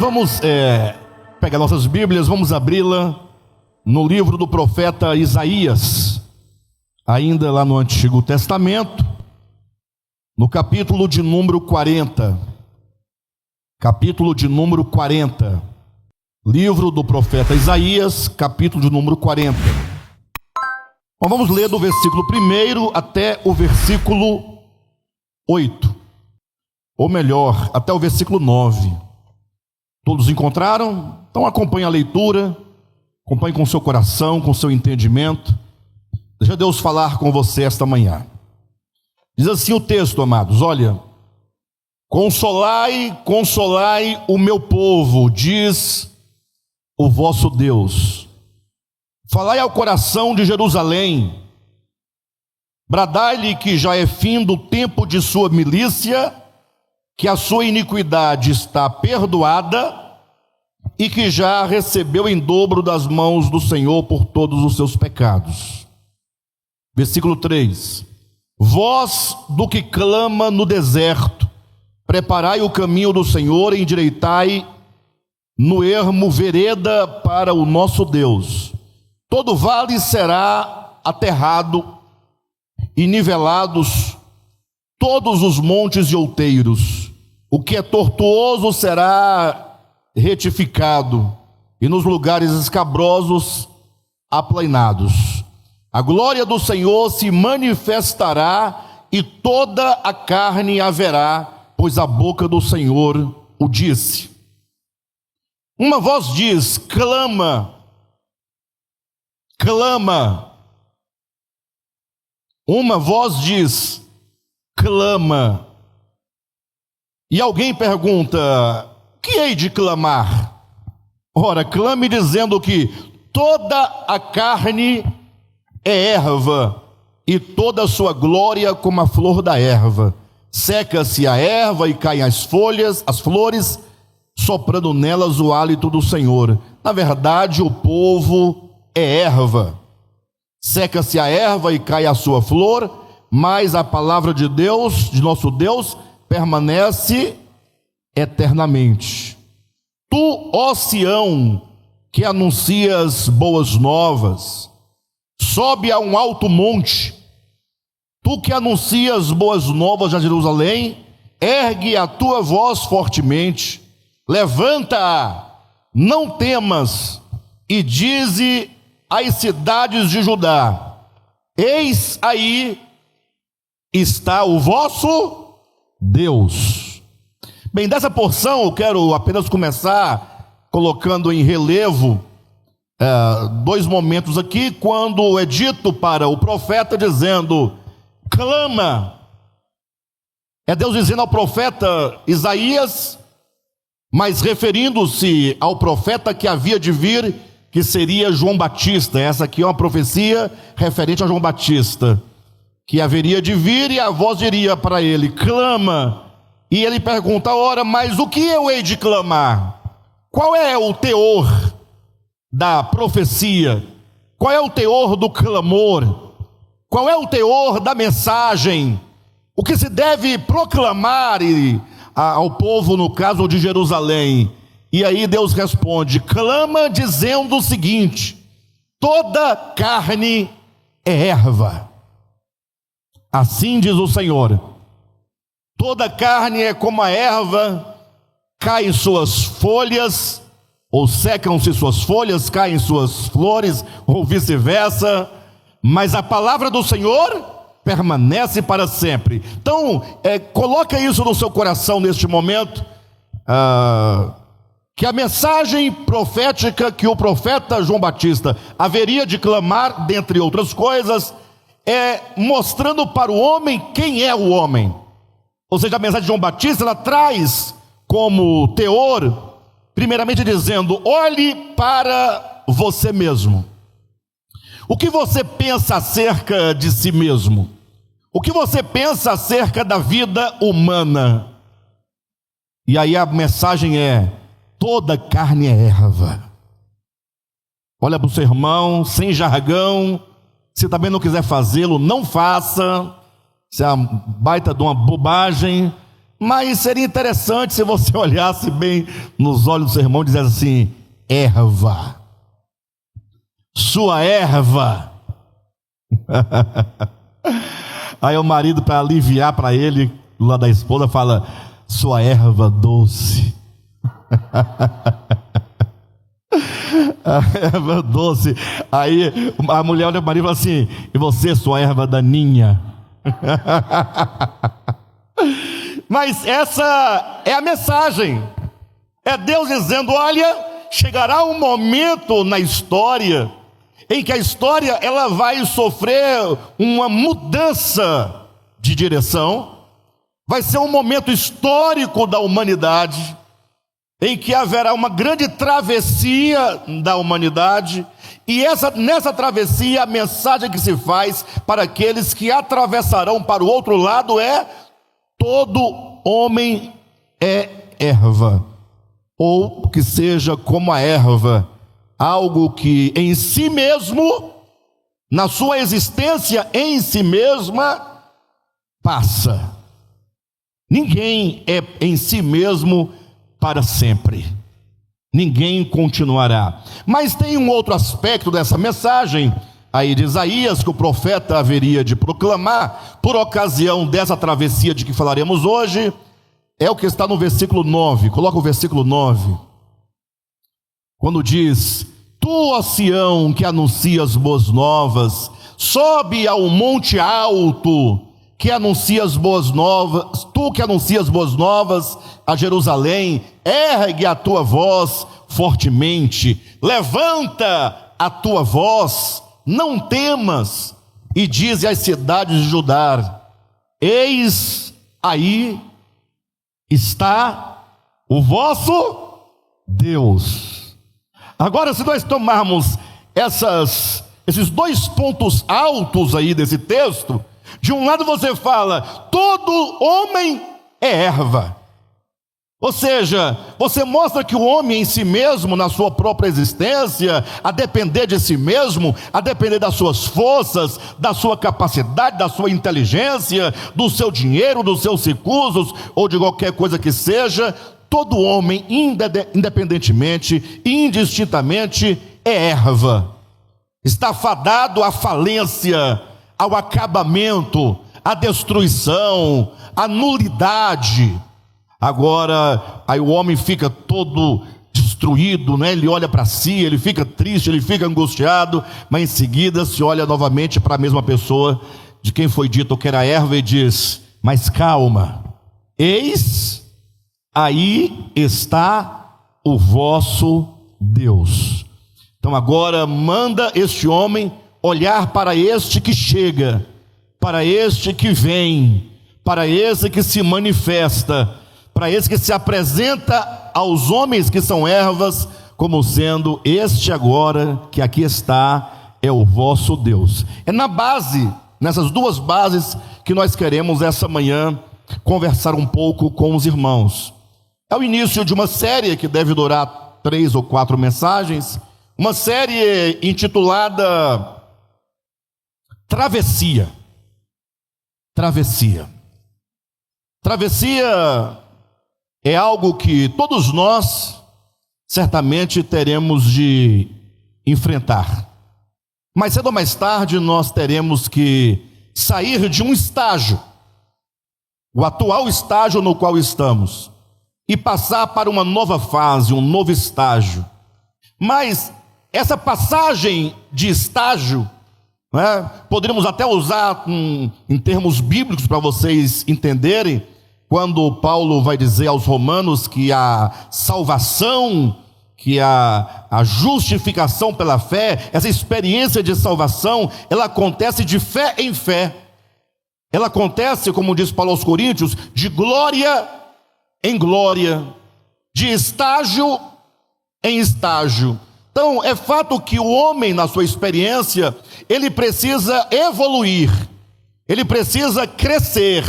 vamos pegar nossas Bíblias, vamos abri-la no livro do profeta Isaías, ainda lá no Antigo Testamento, no capítulo de número 40. Capítulo de número 40. Livro do profeta Isaías, capítulo de número 40. Bom, vamos ler do versículo 1 até o versículo 8. Ou melhor, até o versículo 9. Todos encontraram? Então acompanhe a leitura, acompanhe com o seu coração, com o seu entendimento. Deixa Deus falar com você esta manhã. Diz assim o texto, amados, olha: consolai, consolai o meu povo, diz o vosso Deus. Falai ao coração de Jerusalém, bradai-lhe que já é fim do tempo de sua milícia, que a sua iniquidade está perdoada e que já recebeu em dobro das mãos do Senhor por todos os seus pecados. Versículo 3: voz do que clama no deserto, preparai o caminho do Senhor, endireitai no ermo vereda para o nosso Deus. Todo vale será aterrado e nivelados todos os montes e outeiros. O que é tortuoso será retificado, e nos lugares escabrosos aplainados. A glória do Senhor se manifestará, e toda a carne haverá, pois a boca do Senhor o disse. Uma voz diz: clama, clama. Uma voz diz: clama. E alguém pergunta: que hei de clamar? Ora, clame dizendo que toda a carne é erva, e toda a sua glória como a flor da erva. Seca-se a erva e caem as folhas, as flores, soprando nelas o hálito do Senhor. Na verdade, o povo é erva. Seca-se a erva e cai a sua flor, mas a palavra de Deus, de nosso Deus, permanece eternamente. Tu, ó Sião, que anuncias boas novas, sobe a um alto monte. Tu que anuncias boas novas a Jerusalém, ergue a tua voz fortemente, levanta-a, não temas, e dize às cidades de Judá: eis aí está o vosso Deus. Bem, dessa porção eu quero apenas começar colocando em relevo dois momentos aqui, quando é dito para o profeta dizendo: clama. É Deus dizendo ao profeta Isaías, mas referindo-se ao profeta que havia de vir, que seria João Batista. Essa aqui é uma profecia referente a João Batista, que haveria de vir, e a voz diria para ele: clama. E ele pergunta: ora, mas o que eu hei de clamar? Qual é o teor da profecia? Qual é o teor do clamor? Qual é o teor da mensagem? O que se deve proclamar ao povo, no caso de Jerusalém? E aí Deus responde: clama dizendo o seguinte: toda carne é erva. Assim diz o Senhor: toda carne é como a erva, caem suas folhas, ou secam-se suas folhas, caem suas flores, ou vice-versa, mas a palavra do Senhor permanece para sempre. Então, coloca isso no seu coração neste momento, que a mensagem profética que o profeta João Batista haveria de clamar, dentre outras coisas, é mostrando para o homem quem é o homem. Ou seja, a mensagem de João Batista, ela traz como teor, primeiramente dizendo: olhe para você mesmo. O que você pensa acerca de si mesmo? O que você pensa acerca da vida humana? E aí a mensagem é: toda carne é erva. Olha para o seu irmão, sem jargão. Se também não quiser fazê-lo, não faça. Isso é uma baita de uma bobagem. Mas seria interessante se você olhasse bem nos olhos do seu irmão e dissesse assim: erva, sua erva. Aí o marido, para aliviar para ele, do lado da esposa, fala: sua erva doce. A erva doce. Aí a mulher olha para o marido e fala assim: e você, sua erva daninha? Mas essa é a mensagem. É Deus dizendo: olha, chegará um momento na história em que a história ela vai sofrer uma mudança de direção. Vai ser um momento histórico da humanidade, em que haverá uma grande travessia da humanidade, e nessa travessia a mensagem que se faz para aqueles que atravessarão para o outro lado é: todo homem é erva, ou que seja como a erva, algo que em si mesmo, na sua existência em si mesma, passa. Ninguém é em si mesmo para sempre, ninguém continuará. Mas tem um outro aspecto dessa mensagem aí de Isaías, que o profeta haveria de proclamar por ocasião dessa travessia de que falaremos hoje. É o que está no versículo 9. Coloca o versículo 9, quando diz: tu, ó Sião, que anuncias boas novas, sobe ao monte alto, que anuncias boas novas, tu que anuncias boas novas a Jerusalém, ergue a tua voz fortemente, levanta a tua voz, não temas, e dize às cidades de Judá: eis aí está o vosso Deus. Agora, se nós tomarmos esses dois pontos altos aí desse texto, de um lado você fala: todo homem é erva. Ou seja, você mostra que o homem em si mesmo, na sua própria existência, a depender de si mesmo, a depender das suas forças, da sua capacidade, da sua inteligência, do seu dinheiro, dos seus recursos, ou de qualquer coisa que seja, todo homem, independentemente, indistintamente, é erva. Está fadado à falência, ao acabamento, à destruição, à nulidade. Agora, aí o homem fica todo destruído, né? Ele olha para si, ele fica triste, ele fica angustiado, mas em seguida se olha novamente para a mesma pessoa de quem foi dito que era erva e diz: mas calma, eis aí está o vosso Deus. Então agora manda este homem olhar para este que chega, para este que vem, para esse que se manifesta, para esse que se apresenta aos homens que são ervas, como sendo este agora que aqui está, é o vosso Deus. É nessas duas bases que nós queremos essa manhã conversar um pouco com os irmãos. É o início de uma série que deve durar 3 ou 4 mensagens, uma série intitulada Travessia. Travessia é algo que todos nós certamente teremos de enfrentar. Mais cedo ou mais tarde nós teremos que sair de um estágio, o atual estágio no qual estamos, e passar para uma nova fase, um novo estágio. Mas essa passagem de estágio, né, poderíamos até usar em termos bíblicos para vocês entenderem, quando Paulo vai dizer aos romanos que a salvação, que a justificação pela fé, essa experiência de salvação, ela acontece de fé em fé. Ela acontece, como diz Paulo aos Coríntios, de glória em glória, de estágio em estágio. Então, é fato que o homem, na sua experiência, ele precisa evoluir, ele precisa crescer,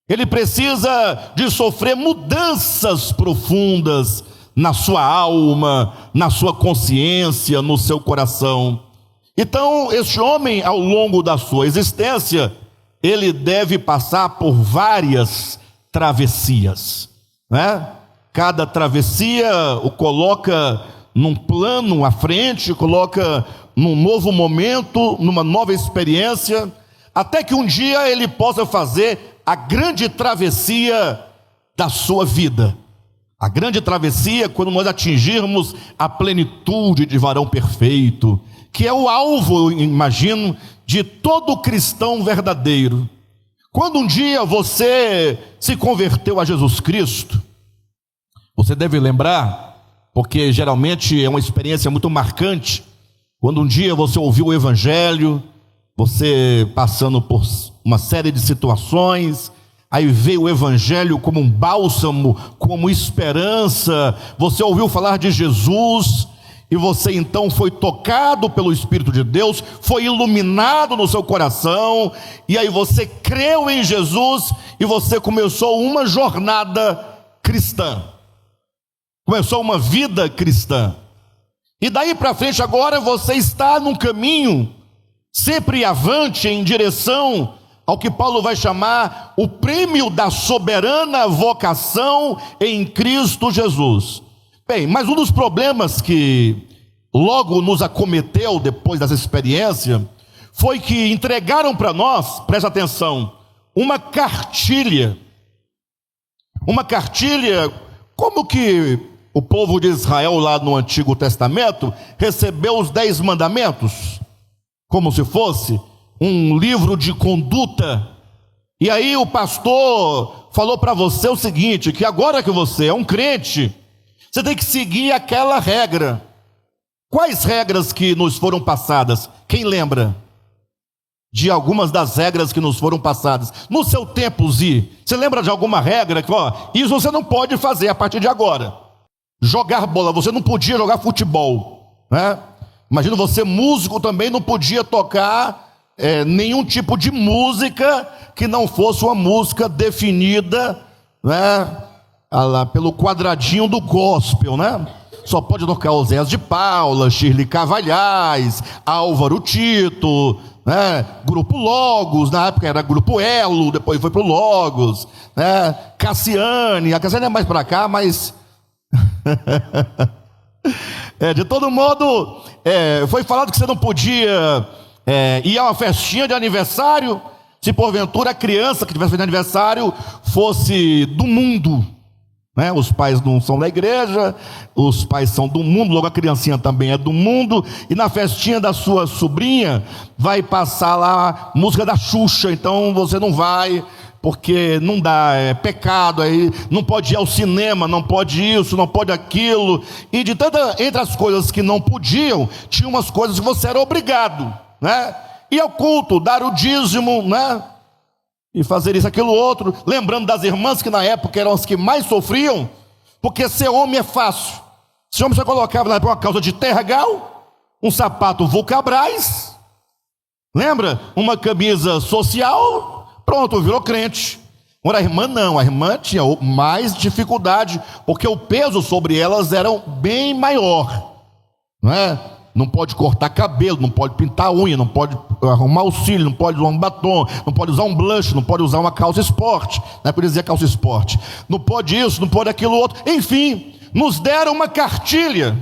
ele precisa de sofrer mudanças profundas na sua alma, na sua consciência, no seu coração. Então, este homem, ao longo da sua existência, ele deve passar por várias travessias, né? Cada travessia o coloca num plano à frente, coloca num novo momento, numa nova experiência, até que um dia ele possa fazer a grande travessia da sua vida. A grande travessia, quando nós atingirmos a plenitude de varão perfeito, que é o alvo, eu imagino, de todo cristão verdadeiro. Quando um dia você se converteu a Jesus Cristo, você deve lembrar, porque geralmente é uma experiência muito marcante, quando um dia você ouviu o Evangelho, você passando por uma série de situações, aí veio o Evangelho como um bálsamo, como esperança, você ouviu falar de Jesus, e você então foi tocado pelo Espírito de Deus, foi iluminado no seu coração, e aí você creu em Jesus, e você começou uma jornada cristã, começou uma vida cristã, e daí para frente agora você está num caminho, sempre avante em direção ao que Paulo vai chamar o prêmio da soberana vocação em Cristo Jesus. Bem, mas um dos problemas que logo nos acometeu depois dessa experiência, foi que entregaram para nós, presta atenção, uma cartilha, como que o povo de Israel lá no Antigo Testamento recebeu os 10 mandamentos, como se fosse um livro de conduta. E aí o pastor falou para você o seguinte, que agora que você é um crente, você tem que seguir aquela regra. Quais regras que nos foram passadas? Quem lembra de algumas das regras que nos foram passadas? No seu tempo, Zi, você lembra de alguma regra que, isso você não pode fazer a partir de agora? Jogar bola, você não podia jogar futebol, né? Imagina você, músico, também não podia tocar nenhum tipo de música que não fosse uma música definida, né, pelo quadradinho do gospel, né? Só pode tocar Oséias de Paula, Shirley Carvalhais, Álvaro Tito, né? Grupo Logos, na época era Grupo Elo, depois foi para o Logos, né? Cassiane, a Cassiane é mais para cá, mas de todo modo, foi falado que você não podia ir a uma festinha de aniversário, se porventura a criança que tivesse feito aniversário fosse do mundo, né? Os pais não são da igreja, os pais são do mundo, logo a criancinha também é do mundo, e na festinha da sua sobrinha vai passar lá música da Xuxa, então você não vai, porque não dá, é pecado, aí não pode ir ao cinema, não pode isso, não pode aquilo, e entre as coisas que não podiam, tinha umas coisas que você era obrigado, né? Ir ao culto, dar o dízimo, né? E fazer isso, aquilo, outro, lembrando das irmãs que na época eram as que mais sofriam, porque ser homem é fácil. Se homem você colocava na época uma calça de tergal, um sapato Vulcabras, lembra? Uma camisa social, pronto, virou crente. Agora a irmã não, a irmã tinha mais dificuldade, porque o peso sobre elas era bem maior, não é? Não pode cortar cabelo, não pode pintar unha, não pode arrumar o cílio, não pode usar um batom, não pode usar um blush, não pode usar uma calça esporte, não é por dizer calça esporte, não pode isso, não pode aquilo outro, enfim, nos deram uma cartilha,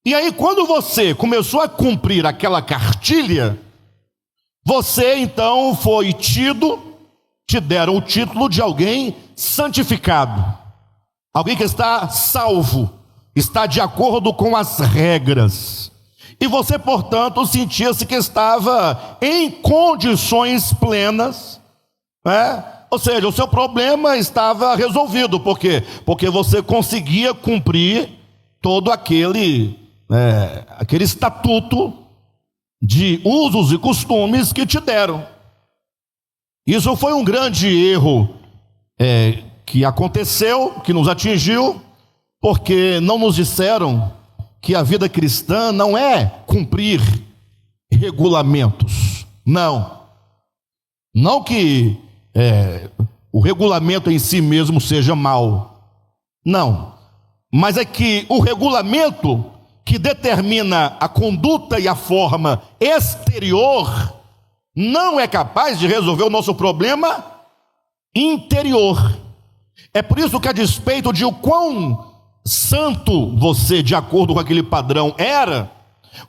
e aí quando você começou a cumprir aquela cartilha, você então foi te deram o título de alguém santificado, alguém que está salvo, está de acordo com as regras, e você, portanto, sentia-se que estava em condições plenas, né? Ou seja, o seu problema estava resolvido. Por quê? Porque você conseguia cumprir todo aquele estatuto de usos e costumes que te deram. Isso foi um grande erro que aconteceu, que nos atingiu, porque não nos disseram que a vida cristã não é cumprir regulamentos, não que o regulamento em si mesmo seja mau, não, mas é que o regulamento que determina a conduta e a forma exterior não é capaz de resolver o nosso problema interior. É por isso que, a despeito de o quão santo você, de acordo com aquele padrão, era,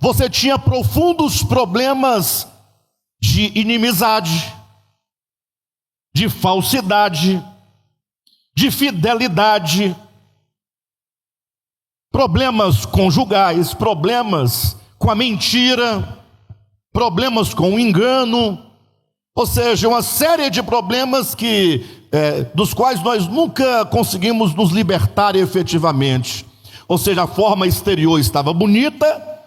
você tinha profundos problemas de inimizade, de falsidade, de fidelidade, problemas conjugais, problemas com a mentira, problemas com o engano, ou seja, uma série de problemas dos quais nós nunca conseguimos nos libertar efetivamente. Ou seja, a forma exterior estava bonita,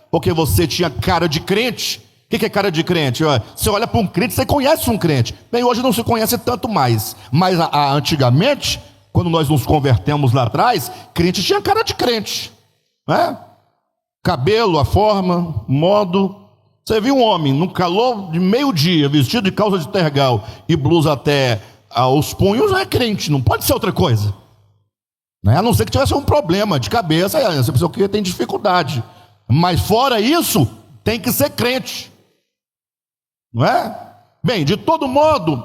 porque você tinha cara de crente. O que é cara de crente? Você olha para um crente, você conhece um crente. Bem, hoje não se conhece tanto mais, mas antigamente, quando nós nos convertemos lá atrás, crente tinha cara de crente, né? Cabelo, a forma, modo. Você viu um homem no calor de meio-dia, vestido de calça de tergal e blusa até aos punhos, é crente, não pode ser outra coisa, né? A não ser que tivesse um problema de cabeça, essa pessoa que tem dificuldade, mas fora isso, tem que ser crente, não é? Bem, de todo modo,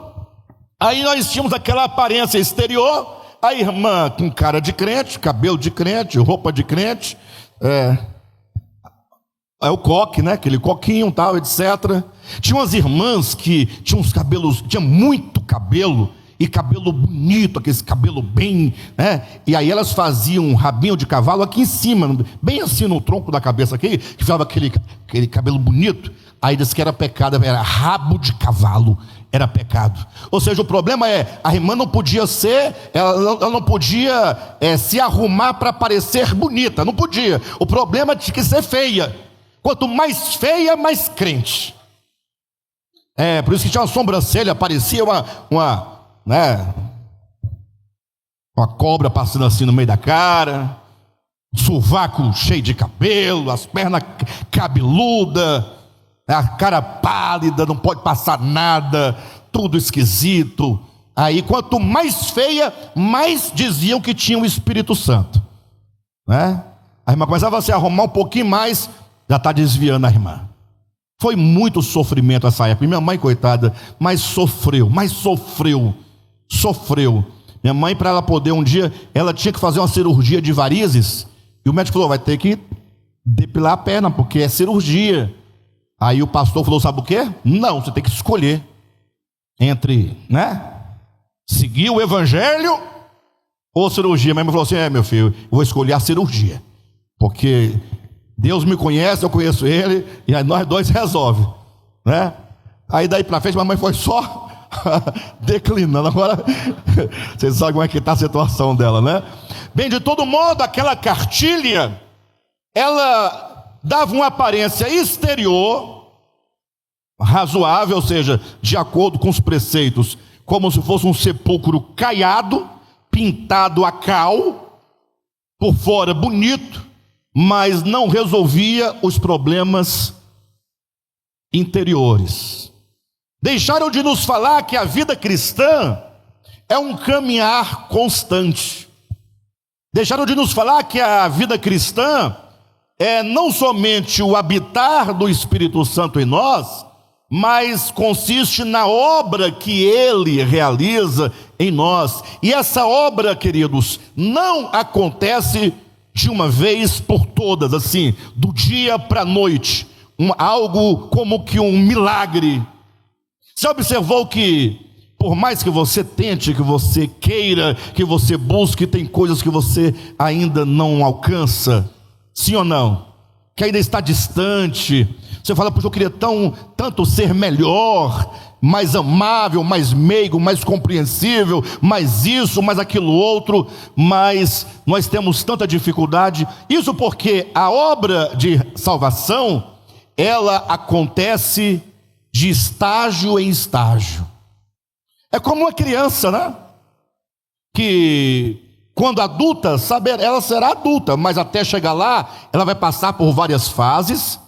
aí nós tínhamos aquela aparência exterior, a irmã com cara de crente, cabelo de crente, roupa de crente, o coque, né? Aquele coquinho, tal, etc. Tinha umas irmãs que tinham uns cabelos, tinha muito cabelo, e cabelo bonito, aquele cabelo bem, né? E aí elas faziam um rabinho de cavalo aqui em cima, bem assim no tronco da cabeça aqui, que ficava aquele cabelo bonito. Aí disse que era pecado, era rabo de cavalo, era pecado. Ou seja, o problema a irmã não podia ela não podia se arrumar para parecer bonita, não podia. O problema tinha que ser feia. Quanto mais feia, mais crente. Por isso que tinha uma sobrancelha, parecia uma cobra passando assim no meio da cara, sovaco cheio de cabelo, as pernas cabeludas, a cara pálida, não pode passar nada, tudo esquisito. Aí quanto mais feia, mais diziam que tinha o Espírito Santo, né? A irmã começava a se arrumar um pouquinho mais, já está desviando a irmã. Foi muito sofrimento essa época. Minha mãe, coitada, mas sofreu. Minha mãe, para ela poder um dia, ela tinha que fazer uma cirurgia de varizes, e o médico falou, vai ter que depilar a perna, porque é cirurgia. Aí o pastor falou, sabe o quê? Não, você tem que escolher entre, seguir o evangelho ou cirurgia. Minha mãe falou assim, meu filho, eu vou escolher a cirurgia, porque Deus me conhece, eu conheço Ele, e aí nós dois resolve, né? Aí daí para frente, mamãe foi só declinando. Agora, vocês sabem como é que está a situação dela, né? Bem, de todo modo, aquela cartilha, ela dava uma aparência exterior razoável, ou seja, de acordo com os preceitos, como se fosse um sepulcro caiado, pintado a cal, por fora bonito, mas não resolvia os problemas interiores. Deixaram de nos falar que a vida cristã é um caminhar constante. Deixaram de nos falar que a vida cristã é não somente o habitar do Espírito Santo em nós, mas consiste na obra que Ele realiza em nós. E essa obra, queridos, não acontece de uma vez por todas, assim, do dia para a noite, algo como que um milagre. Você observou que, por mais que você tente, que você queira, que você busque, tem coisas que você ainda não alcança, sim ou não? Que ainda está distante. Você fala, poxa, eu queria tanto ser melhor, mais amável, mais meigo, mais compreensível, mais isso, mais aquilo outro, mas nós temos tanta dificuldade. Isso porque a obra de salvação, ela acontece de estágio em estágio. É como uma criança, né? Que quando adulta, ela será adulta, mas até chegar lá, ela vai passar por várias fases,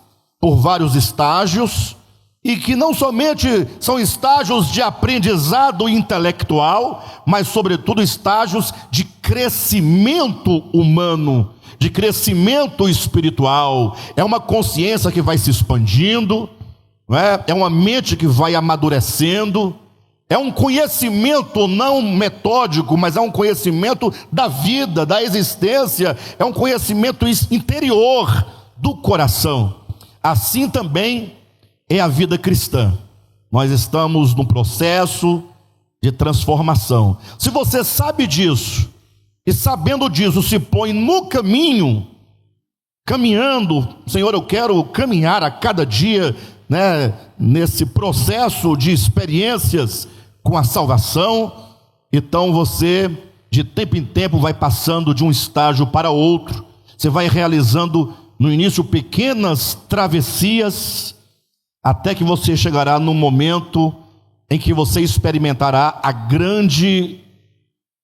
por vários estágios, e que não somente são estágios de aprendizado intelectual, mas sobretudo estágios de crescimento humano, de crescimento espiritual. É uma consciência que vai se expandindo, não é? É uma mente que vai amadurecendo, É um conhecimento não metódico, mas é um conhecimento da vida, da existência, é um conhecimento interior do coração. Assim também é a vida cristã. Nós estamos num processo de transformação. Se você sabe disso, e sabendo disso se põe no caminho, caminhando, Senhor, eu quero caminhar a cada dia, nesse processo de experiências com a salvação, então você, de tempo em tempo, vai passando de um estágio para outro, você vai realizando no início pequenas travessias, até que você chegará no momento em que você experimentará a grande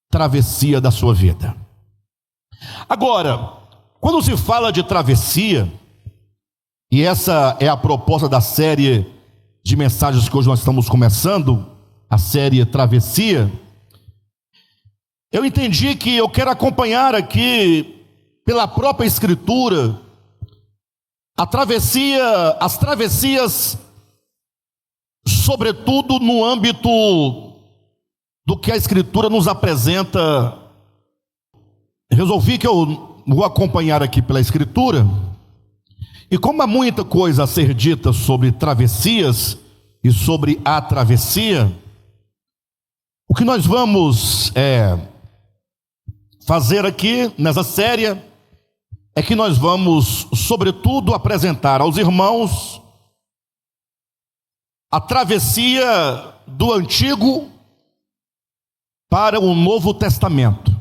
travessia da sua vida. Agora, quando se fala de travessia, e essa é a proposta da série de mensagens que hoje nós estamos começando, a série Travessia, eu entendi que eu quero acompanhar aqui, pela própria Escritura, as travessias, sobretudo no âmbito do que a Escritura nos apresenta. Resolvi que eu vou acompanhar aqui pela Escritura, e como há muita coisa a ser dita sobre travessias e sobre a travessia, o que nós vamos fazer aqui nessa série é que nós vamos, sobretudo, apresentar aos irmãos a travessia do Antigo para o Novo Testamento.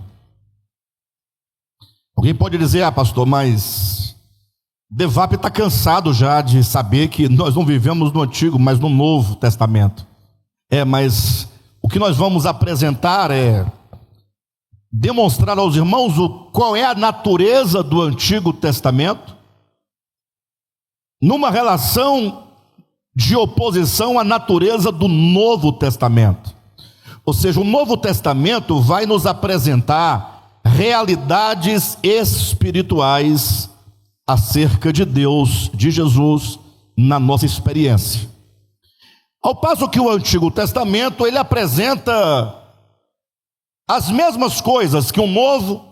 Alguém pode dizer, pastor, mas Devap está cansado já de saber que nós não vivemos no Antigo, mas no Novo Testamento. Mas o que nós vamos apresentar é demonstrar aos irmãos qual é a natureza do Antigo Testamento, numa relação de oposição à natureza do Novo Testamento. Ou seja, o Novo Testamento vai nos apresentar realidades espirituais acerca de Deus, de Jesus, na nossa experiência. Ao passo que o Antigo Testamento, ele apresenta as mesmas coisas que o Novo,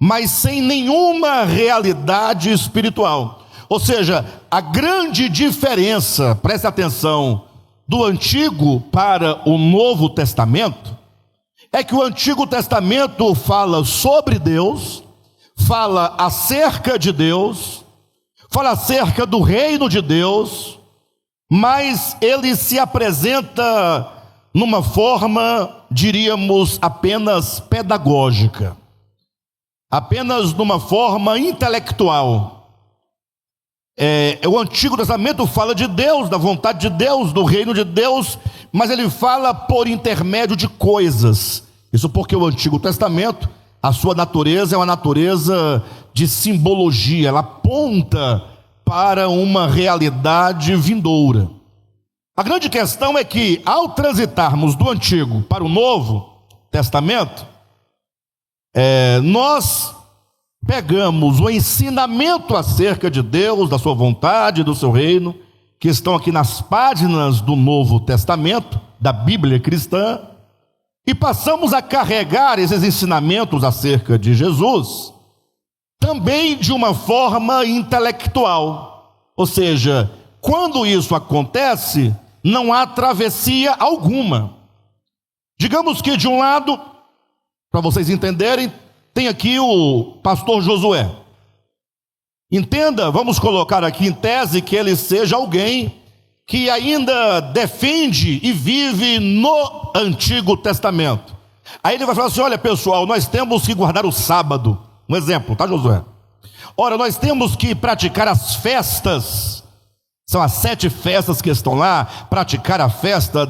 mas sem nenhuma realidade espiritual. Ou seja, a grande diferença, preste atenção, do Antigo para o Novo Testamento, é que o Antigo Testamento fala sobre Deus, fala acerca de Deus, fala acerca do reino de Deus, mas ele se apresenta numa forma, diríamos, apenas pedagógica, apenas numa forma intelectual. O Antigo Testamento fala de Deus, da vontade de Deus, do reino de Deus, mas ele fala por intermédio de coisas. Isso porque o Antigo Testamento, a sua natureza é uma natureza de simbologia, ela aponta para uma realidade vindoura. A grande questão é que, ao transitarmos do Antigo para o Novo Testamento, nós pegamos o ensinamento acerca de Deus, da sua vontade, do seu reino, que estão aqui nas páginas do Novo Testamento, da Bíblia cristã, e passamos a carregar esses ensinamentos acerca de Jesus, também de uma forma intelectual. Ou seja, quando isso acontece, não há travessia alguma. Digamos que de um lado, para vocês entenderem, tem aqui o pastor Josué. Entenda, vamos colocar aqui em tese que ele seja alguém que ainda defende e vive no Antigo Testamento. Aí ele vai falar assim: olha pessoal, nós temos que guardar o sábado. Um exemplo, tá, Josué? Ora, nós temos que praticar as festas. São as 7 festas que estão lá. Praticar a festa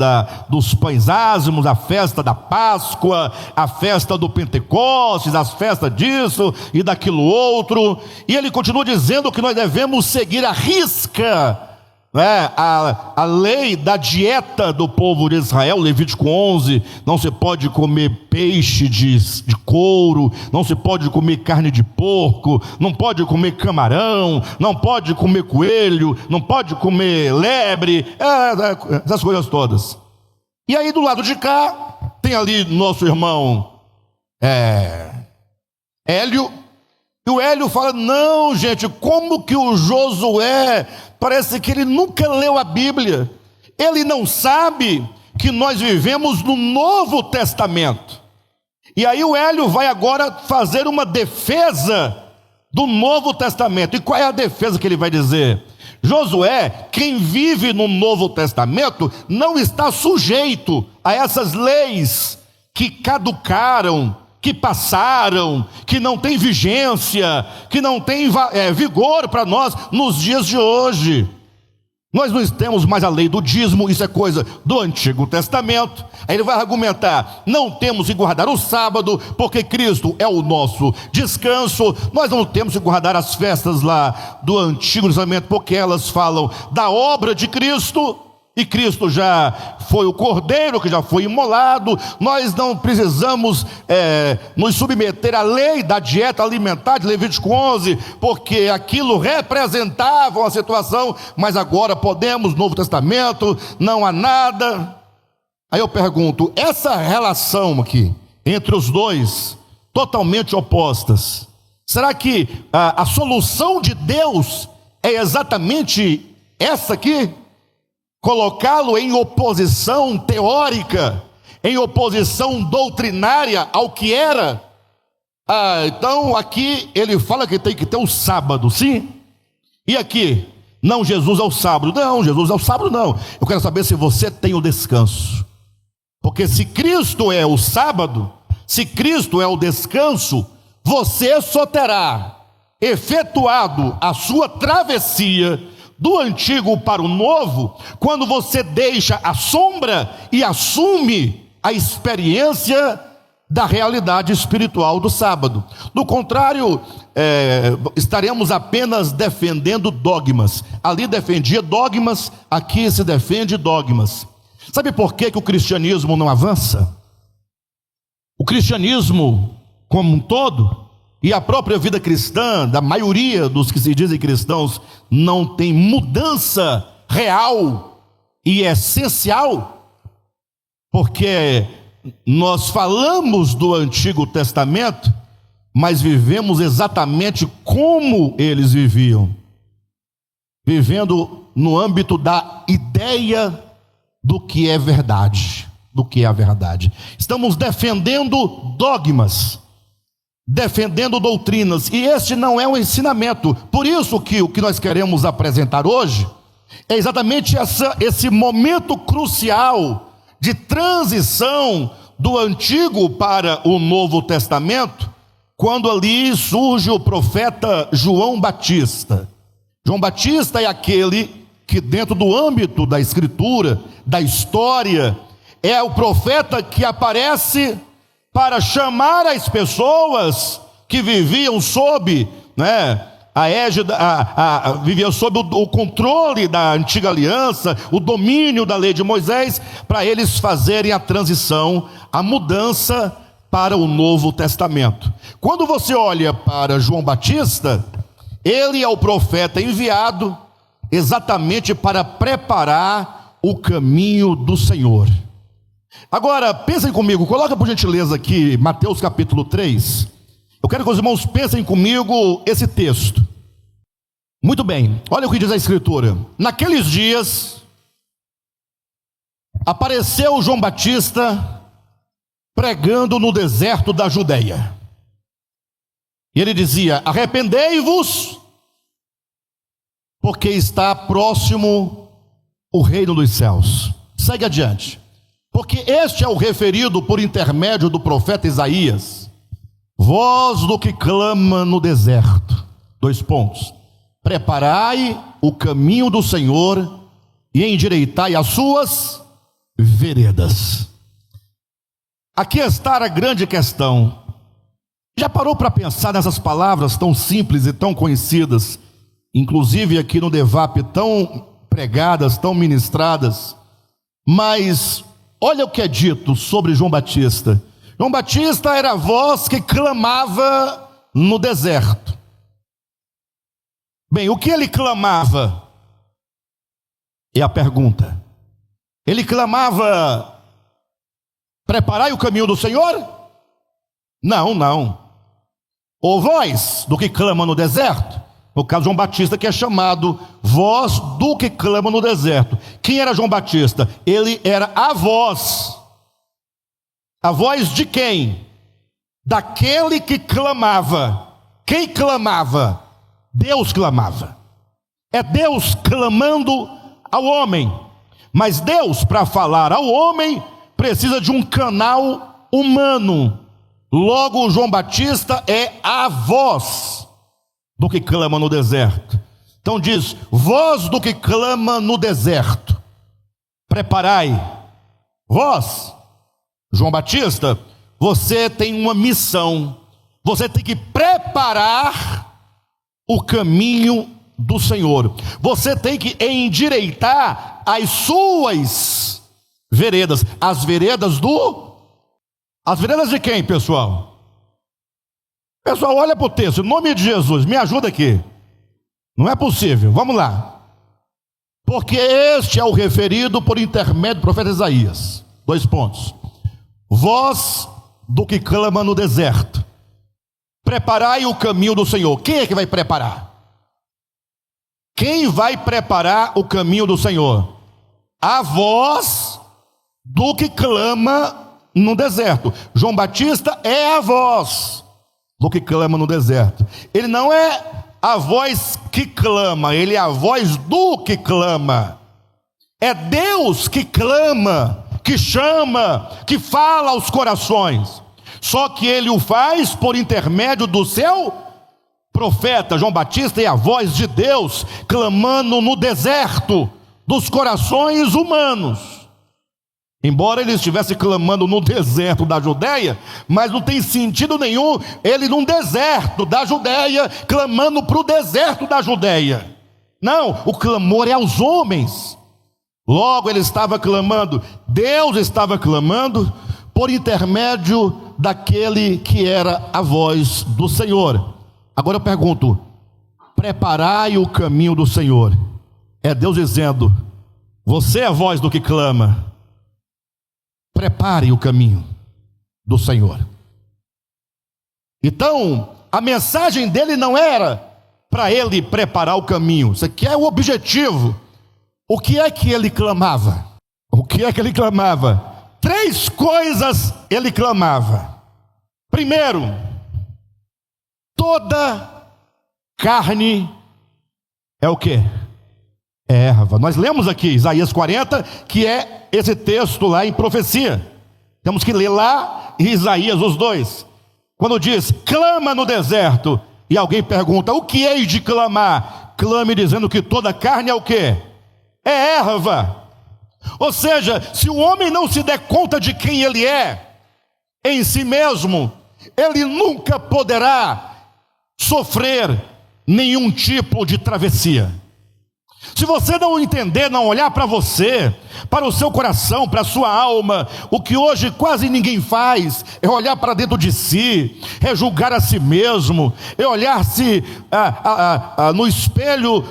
dos pães ázimos, a festa da Páscoa, a festa do Pentecostes, as festas disso e daquilo outro. E ele continua dizendo que nós devemos seguir à risca a lei da dieta do povo de Israel. Levítico 11, não se pode comer peixe de couro, não se pode comer carne de porco, não pode comer camarão, não pode comer coelho, não pode comer lebre, essas coisas todas. E aí do lado de cá, tem ali nosso irmão Hélio. E o Hélio fala: não, gente, como que o Josué, parece que ele nunca leu a Bíblia. Ele não sabe que nós vivemos no Novo Testamento. E aí o Hélio vai agora fazer uma defesa do Novo Testamento. E qual é a defesa que ele vai dizer? Josué, quem vive no Novo Testamento, não está sujeito a essas leis que caducaram, que passaram, que não tem vigência, que não tem vigor para nós nos dias de hoje. Nós não temos mais a lei do dízimo, isso é coisa do Antigo Testamento. Aí ele vai argumentar: não temos que guardar o sábado, porque Cristo é o nosso descanso. Nós não temos que guardar as festas lá do Antigo Testamento, porque elas falam da obra de Cristo, e Cristo já foi o cordeiro que já foi imolado. Nós não precisamos nos submeter à lei da dieta alimentar de Levítico 11, porque aquilo representava uma situação, mas agora podemos, Novo Testamento, não há nada. Aí eu pergunto: essa relação aqui, entre os dois, totalmente opostas, será que a solução de Deus é exatamente essa aqui? Colocá-lo em oposição teórica, em oposição doutrinária ao que era? Então aqui ele fala que tem que ter o sábado, sim? E aqui, não, Jesus é o sábado. Não, Jesus é o sábado não. Eu quero saber se você tem o descanso. Porque se Cristo é o sábado, se Cristo é o descanso, você só terá efetuado a sua travessia do antigo para o novo quando você deixa a sombra e assume a experiência da realidade espiritual do sábado. Do contrário, estaremos apenas defendendo dogmas. Ali defendia dogmas, aqui se defende dogmas. Sabe por que o cristianismo não avança? O cristianismo como um todo, e a própria vida cristã, da maioria dos que se dizem cristãos, não tem mudança real e essencial, porque nós falamos do Antigo Testamento, mas vivemos exatamente como eles viviam, vivendo no âmbito da ideia do que é verdade, do que é a verdade. Estamos defendendo dogmas, defendendo doutrinas, e este não é um ensinamento. Por isso que o que nós queremos apresentar hoje é exatamente esse momento crucial de transição do Antigo para o Novo Testamento, quando ali surge o profeta João Batista. João Batista é aquele que, dentro do âmbito da Escritura, da história, é o profeta que aparece para chamar as pessoas que viviam sob, a égide, viviam sob o controle da antiga aliança, o domínio da lei de Moisés, para eles fazerem a transição, a mudança para o Novo Testamento. Quando você olha para João Batista, ele é o profeta enviado exatamente para preparar o caminho do Senhor. Agora, pensem comigo, coloca por gentileza aqui Mateus capítulo 3. Eu quero que os irmãos pensem comigo esse texto. Muito bem, olha o que diz a Escritura. Naqueles dias, apareceu João Batista pregando no deserto da Judeia. E ele dizia: arrependei-vos, porque está próximo o reino dos céus. Segue adiante. Porque este é o referido por intermédio do profeta Isaías: voz do que clama no deserto. 2 pontos. Preparai o caminho do Senhor e endireitai as suas veredas. Aqui está a grande questão. Já parou para pensar nessas palavras tão simples e tão conhecidas, inclusive aqui no Devap, tão pregadas, tão ministradas, mas olha o que é dito sobre João Batista. João Batista era a voz que clamava no deserto. Bem, o que ele clamava? É a pergunta. Ele clamava Preparai o caminho do Senhor? Não, não. Ou voz do que clama no deserto? No caso, João Batista, que é chamado voz do que clama no deserto. Quem era João Batista? Ele era a voz. A voz de quem? Daquele que clamava. Quem clamava? Deus clamava. É Deus clamando ao homem. Mas Deus, para falar ao homem, precisa de um canal humano. Logo, João Batista é a voz do que clama no deserto. Então diz, voz do que clama no deserto, preparai. Vós, João Batista, você tem uma missão. Você tem que preparar o caminho do Senhor. Você tem que endireitar as suas veredas. As veredas de quem, pessoal? Pessoal, olha para o texto, em nome de Jesus, me ajuda aqui. Não é possível, vamos lá. Porque este é o referido por intermédio do profeta Isaías. 2 pontos. Voz do que clama no deserto, preparai o caminho do Senhor. Quem é que vai preparar? Quem vai preparar o caminho do Senhor? A voz do que clama no deserto. João Batista é a voz do que clama no deserto. Ele não é a voz que clama, ele é a voz do que clama. É Deus que clama, que chama, que fala aos corações. Só que ele o faz por intermédio do seu profeta. João Batista é a voz de Deus clamando no deserto dos corações humanos. Embora ele estivesse clamando no deserto da Judeia, mas não tem sentido nenhum ele num deserto da Judeia clamando para o deserto da Judeia. Não, o clamor é aos homens. Logo ele estava clamando, Deus estava clamando por intermédio daquele que era a voz do Senhor. Agora eu pergunto, preparai o caminho do Senhor. É Deus dizendo, você é a voz do que clama. Prepare o caminho do Senhor. Então, a mensagem dele não era para ele preparar o caminho. Isso aqui é o objetivo. O que é que ele clamava? O que é que ele clamava? 3 coisas ele clamava. Primeiro, toda carne é o quê? É erva. Nós lemos aqui Isaías 40, que é esse texto lá em profecia. Temos que ler lá em Isaías os 2. Quando diz, clama no deserto, e alguém pergunta, o que hei de clamar? Clame dizendo que toda carne é o quê? É erva. Ou seja, se o homem não se der conta de quem ele é, em si mesmo, ele nunca poderá sofrer nenhum tipo de travessia. Se você não entender, não olhar para você, para o seu coração, para a sua alma, o que hoje quase ninguém faz, é olhar para dentro de si, é julgar a si mesmo, é olhar-se no espelho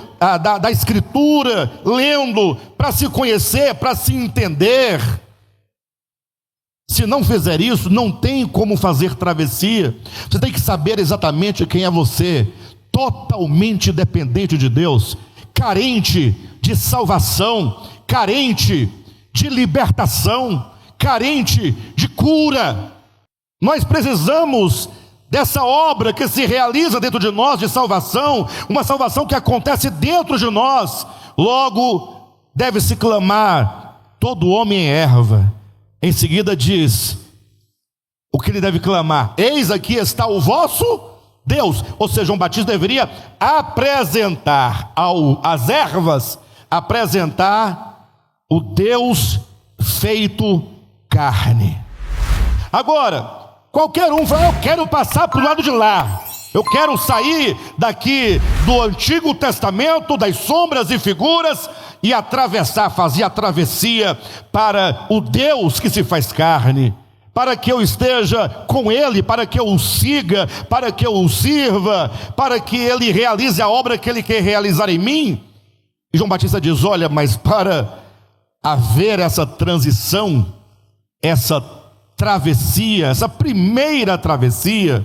da Escritura, lendo, para se conhecer, para se entender. Se não fizer isso, não tem como fazer travessia. Você tem que saber exatamente quem é você, totalmente dependente de Deus, carente de salvação, carente de libertação, carente de cura. Nós precisamos dessa obra que se realiza dentro de nós de salvação, uma salvação que acontece dentro de nós. Logo, deve-se clamar, todo homem é erva. Em seguida diz, o que ele deve clamar? Eis aqui está o vosso Deus. Ou seja, João Batista deveria apresentar às ervas, apresentar o Deus feito carne. Agora, qualquer um fala, eu quero passar para o lado de lá, eu quero sair daqui do Antigo Testamento, das sombras e figuras, e atravessar, fazer a travessia para o Deus que se faz carne, para que eu esteja com Ele, para que eu o siga, para que eu o sirva, para que Ele realize a obra que Ele quer realizar em mim. E João Batista diz, olha, mas para haver essa transição, essa travessia, essa primeira travessia,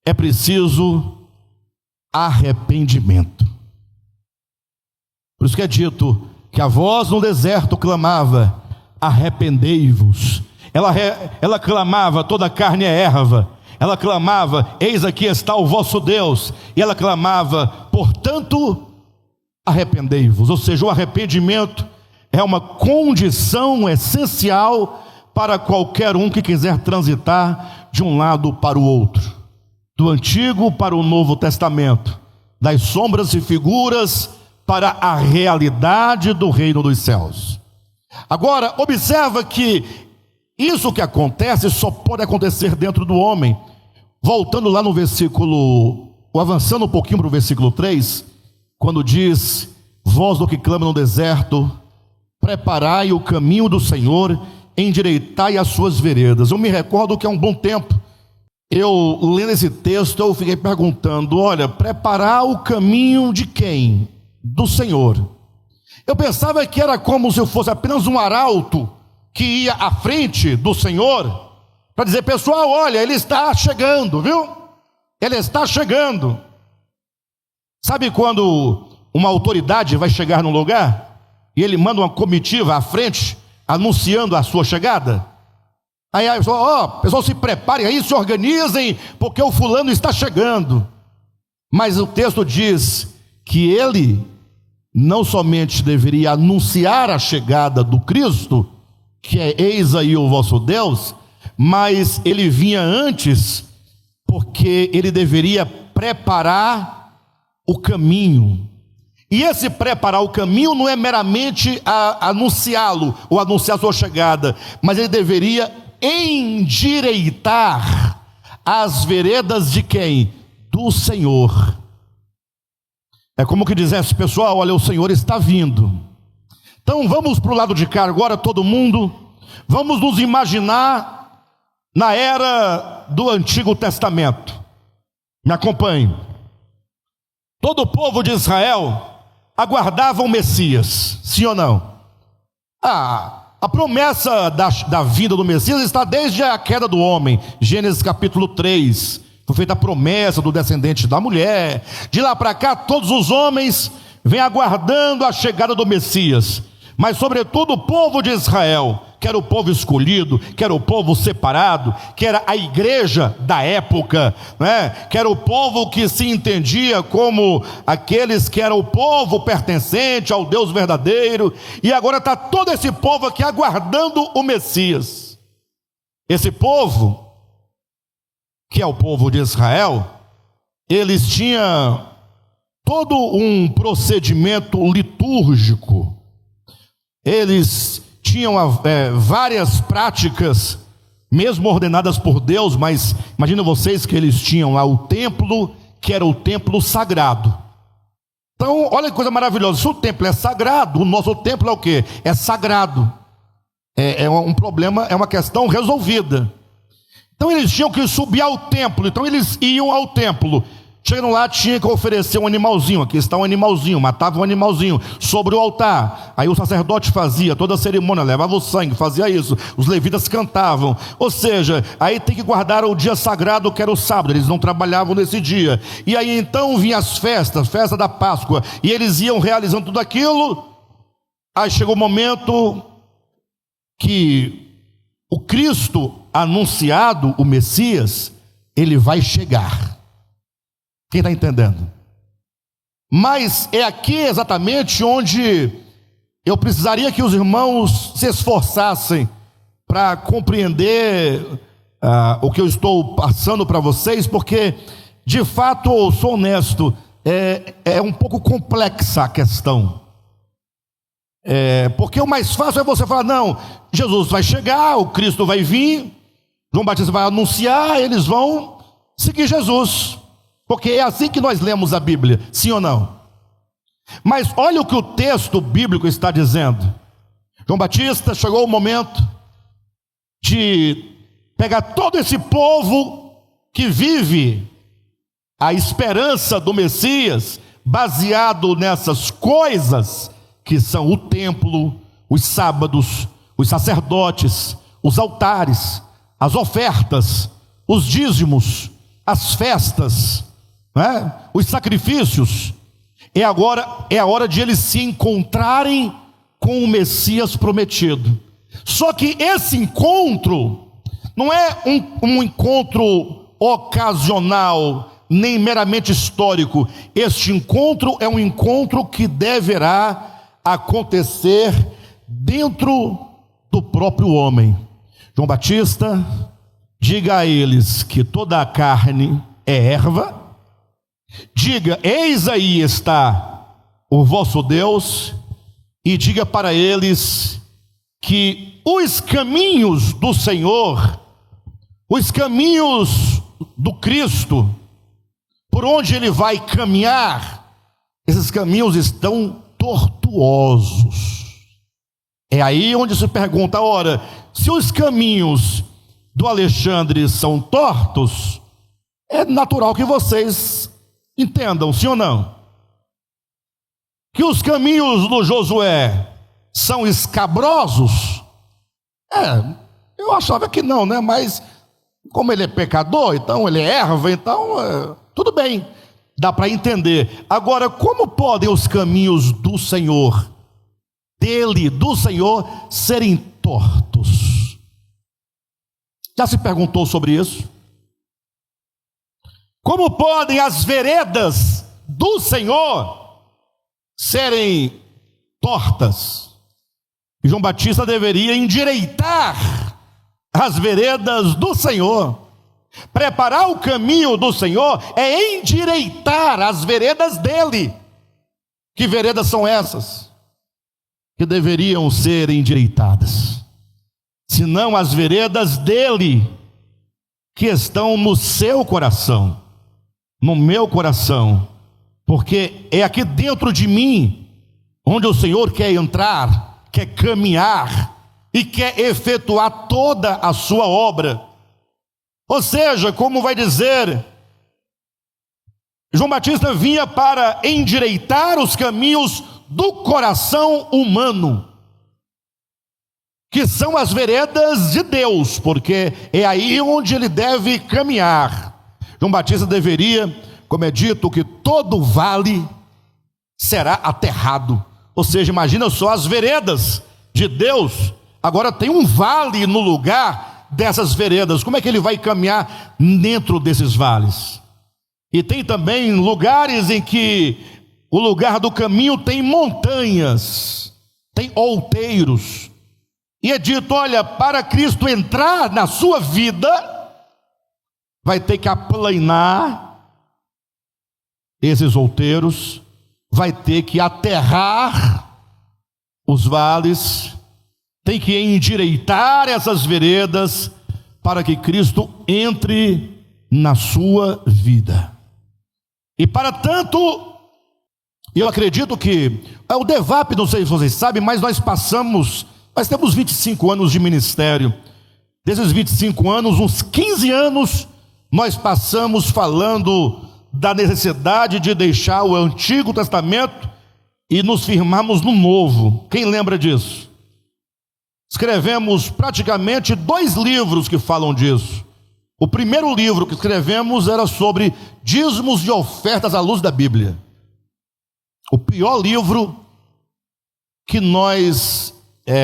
é preciso arrependimento. Por isso que é dito que a voz no deserto clamava: arrependei-vos. Ela clamava: toda carne é erva. Ela clamava: eis aqui está o vosso Deus. E ela clamava: portanto, arrependei-vos. Ou seja, o arrependimento é uma condição essencial para qualquer um que quiser transitar de um lado para o outro, do Antigo para o Novo Testamento, das sombras e figuras para a realidade do reino dos céus. Agora, observa que isso que acontece só pode acontecer dentro do homem. Voltando lá no versículo, ou avançando um pouquinho para o versículo 3, quando diz: voz do que clama no deserto, preparai o caminho do Senhor, endireitai as suas veredas. Eu me recordo que há um bom tempo, eu lendo esse texto, eu fiquei perguntando: olha, preparar o caminho de quem? Do Senhor. Eu pensava que era como se eu fosse apenas um arauto que ia à frente do Senhor, para dizer: pessoal, olha, Ele está chegando, viu? Ele está chegando. Sabe quando uma autoridade vai chegar num lugar e ele manda uma comitiva à frente, anunciando a sua chegada? Aí a pessoa: pessoal, se preparem aí, se organizem, porque o fulano está chegando. Mas o texto diz que ele não somente deveria anunciar a chegada do Cristo, que é eis aí o vosso Deus, mas ele vinha antes, porque ele deveria preparar o caminho. E esse preparar o caminho não é meramente anunciá-lo, ou anunciar a sua chegada, mas ele deveria endireitar as veredas de quem? Do Senhor. É como que dissesse: pessoal, olha, o Senhor está vindo. Então vamos para o lado de cá agora, todo mundo. Vamos nos imaginar na era do Antigo Testamento. Me acompanhe. Todo o povo de Israel aguardava o Messias, sim ou não? A promessa da vinda do Messias está desde a queda do homem. Gênesis capítulo 3, foi feita a promessa do descendente da mulher. De lá para cá, todos os homens vêm aguardando a chegada do Messias. Mas sobretudo o povo de Israel, que era o povo escolhido, que era o povo separado, que era a igreja da época, né? Que era o povo que se entendia como aqueles que era o povo pertencente ao Deus verdadeiro. E agora está todo esse povo aqui aguardando o Messias. Esse povo, que é o povo de Israel, eles tinham todo um procedimento litúrgico. Eles tinham várias práticas, mesmo ordenadas por Deus, mas imagina vocês que eles tinham lá o templo, que era o templo sagrado. Então, olha que coisa maravilhosa: se o templo é sagrado, o nosso templo é o quê? É sagrado. É um problema, é uma questão resolvida. Então eles tinham que subir ao templo, então eles iam ao templo. Chegando lá, tinha que oferecer um animalzinho. Aqui está um animalzinho, matava um animalzinho sobre o altar. Aí o sacerdote fazia toda a cerimônia, levava o sangue, fazia isso. Os levitas cantavam. Ou seja, aí tem que guardar o dia sagrado, que era o sábado. Eles não trabalhavam nesse dia. E aí então vinham as festas, festa da Páscoa, e eles iam realizando tudo aquilo. Aí chegou o momento que o Cristo anunciado, o Messias, ele vai chegar. Quem está entendendo? Mas é aqui exatamente onde eu precisaria que os irmãos se esforçassem para compreender o que eu estou passando para vocês, porque de fato, eu sou honesto, é um pouco complexa a questão. Porque o mais fácil é você falar: não, Jesus vai chegar, o Cristo vai vir, João Batista vai anunciar, eles vão seguir Jesus. Porque é assim que nós lemos a Bíblia, sim ou não? Mas olha o que o texto bíblico está dizendo. João Batista chegou o momento de pegar todo esse povo que vive a esperança do Messias, baseado nessas coisas que são o templo, os sábados, os sacerdotes, os altares, as ofertas, os dízimos, as festas, né? Os sacrifícios. É a hora de eles se encontrarem com o Messias prometido. Só que esse encontro não é um encontro ocasional, nem meramente histórico. Este encontro é um encontro que deverá acontecer dentro do próprio homem. João Batista, diga a eles que toda a carne é erva. Diga, eis aí está o vosso Deus. E diga para eles que os caminhos do Senhor, os caminhos do Cristo, por onde ele vai caminhar, esses caminhos estão tortuosos. É aí onde se pergunta, ora, se os caminhos do Alexandre são tortos, é natural que vocês entendam, sim ou não? Que os caminhos do Josué são escabrosos? Eu achava que não, né? Mas como ele é pecador, então ele é erva, então tudo bem, dá para entender. Agora, como podem os caminhos do Senhor, do Senhor, serem tortos? Já se perguntou sobre isso? Como podem as veredas do Senhor serem tortas? E João Batista deveria endireitar as veredas do Senhor. Preparar o caminho do Senhor é endireitar as veredas dele. Que veredas são essas? Que deveriam ser endireitadas, senão as veredas dele, que estão no seu coração, no meu coração, porque é aqui dentro de mim onde o Senhor quer entrar, quer caminhar e quer efetuar toda a sua obra. Ou seja, como vai dizer, João Batista vinha para endireitar os caminhos do coração humano, que são as veredas de Deus, porque é aí onde ele deve caminhar. João Batista deveria, como é dito, que todo vale será aterrado. Ou seja, imagina só, as veredas de Deus, agora tem um vale no lugar dessas veredas. Como é que ele vai caminhar dentro desses vales? E tem também lugares em que o lugar do caminho tem montanhas, tem outeiros. E é dito, olha, para Cristo entrar na sua vida, vai ter que aplanar esses outeiros, vai ter que aterrar os vales, tem que endireitar essas veredas, para que Cristo entre na sua vida. E para tanto, eu acredito que o DEVAP, não sei se vocês sabem, mas nós temos 25 anos de ministério. Desses 25 anos, uns 15 anos, nós passamos falando da necessidade de deixar o Antigo Testamento e nos firmarmos no Novo. Quem lembra disso? Escrevemos praticamente 2 livros que falam disso. O primeiro livro que escrevemos era sobre dízimos e ofertas à luz da Bíblia. O pior livro que nós,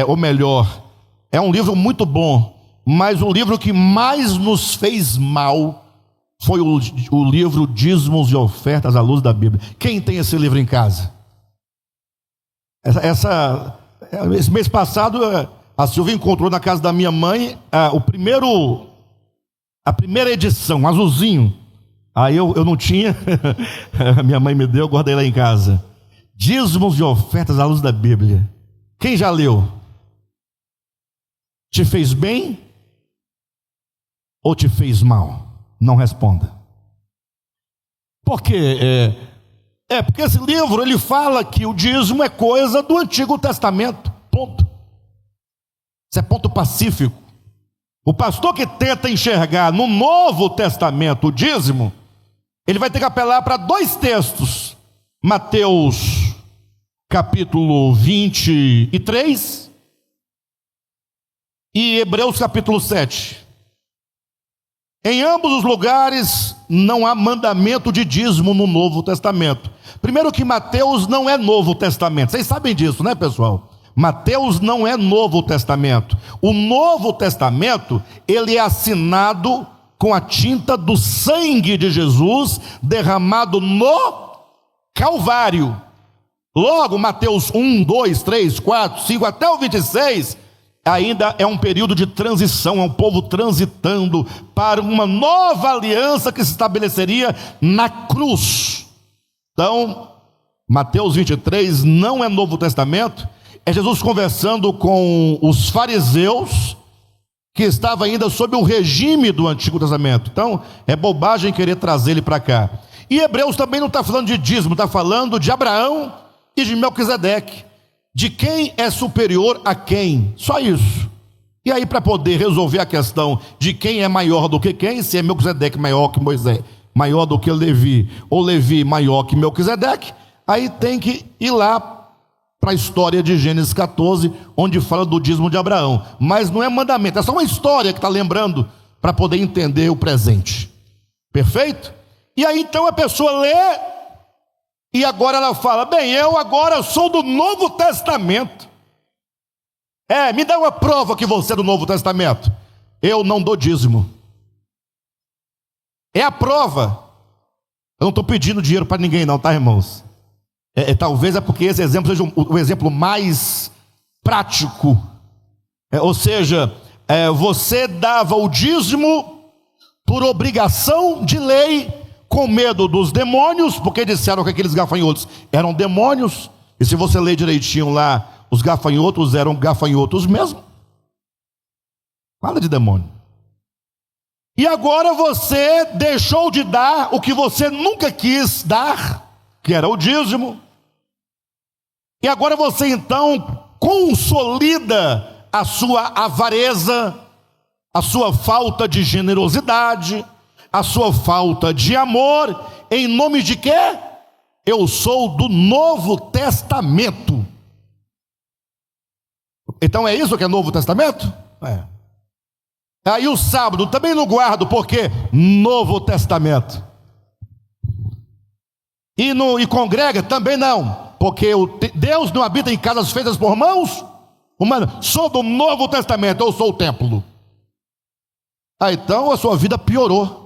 ou melhor, é um livro muito bom, mas o livro que mais nos fez mal foi o livro Dízimos e Ofertas à Luz da Bíblia. Quem tem esse livro em casa? Esse mês passado, a Silvia encontrou na casa da minha mãe a primeira edição, azulzinho. Aí eu não tinha, a minha mãe me deu, eu guardei lá em casa. Dízimos e Ofertas à Luz da Bíblia. Quem já leu? Te fez bem ou te fez mal? Não responda. Por quê? Porque esse livro, ele fala que o dízimo é coisa do Antigo Testamento, ponto. Isso é ponto pacífico. O pastor que tenta enxergar no Novo Testamento o dízimo, ele vai ter que apelar para 2 textos. Mateus capítulo 23 e Hebreus capítulo 7. Em ambos os lugares não há mandamento de dízimo no Novo Testamento. Primeiro que Mateus não é Novo Testamento. Vocês sabem disso, né, pessoal? Mateus não é Novo Testamento. O Novo Testamento, ele é assinado com a tinta do sangue de Jesus derramado no Calvário. Logo, Mateus 1, 2, 3, 4, 5, até o 26, ainda é um período de transição, é um povo transitando para uma nova aliança que se estabeleceria na cruz. Então, Mateus 23 não é Novo Testamento, é Jesus conversando com os fariseus, que estava ainda sob o regime do Antigo Testamento. Então, é bobagem querer trazer ele para cá. E Hebreus também não está falando de dízimo, está falando de Abraão e de Melquisedeque, de quem é superior a quem, só isso. E aí, para poder resolver a questão de quem é maior do que quem, se é Melquisedeque maior que Moisés, maior do que Levi, ou Levi maior que Melquisedeque, aí tem que ir lá para a história de Gênesis 14, onde fala do dízimo de Abraão. Mas não é mandamento, é só uma história que está lembrando para poder entender o presente. Perfeito? E aí então a pessoa lê, e agora ela fala: bem, eu agora sou do Novo Testamento. Me dá uma prova que você é do Novo Testamento. Eu não dou dízimo. É a prova. Eu não estou pedindo dinheiro para ninguém não, tá, irmãos? Talvez é porque esse exemplo seja o exemplo mais prático. Ou seja, você dava o dízimo por obrigação de lei, com medo dos demônios, porque disseram que aqueles gafanhotos eram demônios, e se você ler direitinho lá, os gafanhotos eram gafanhotos mesmo. Fala de demônio. E agora você deixou de dar o que você nunca quis dar, que era o dízimo, e agora você então consolida a sua avareza, a sua falta de generosidade, a sua falta de amor, em nome de quê? Eu sou do Novo Testamento. Então é isso que é Novo Testamento? Aí o sábado também não guardo, porque Novo Testamento. E congrega também não, porque Deus não habita em casas feitas por mãos humanas. Sou do Novo Testamento, eu sou o templo. Então a sua vida piorou.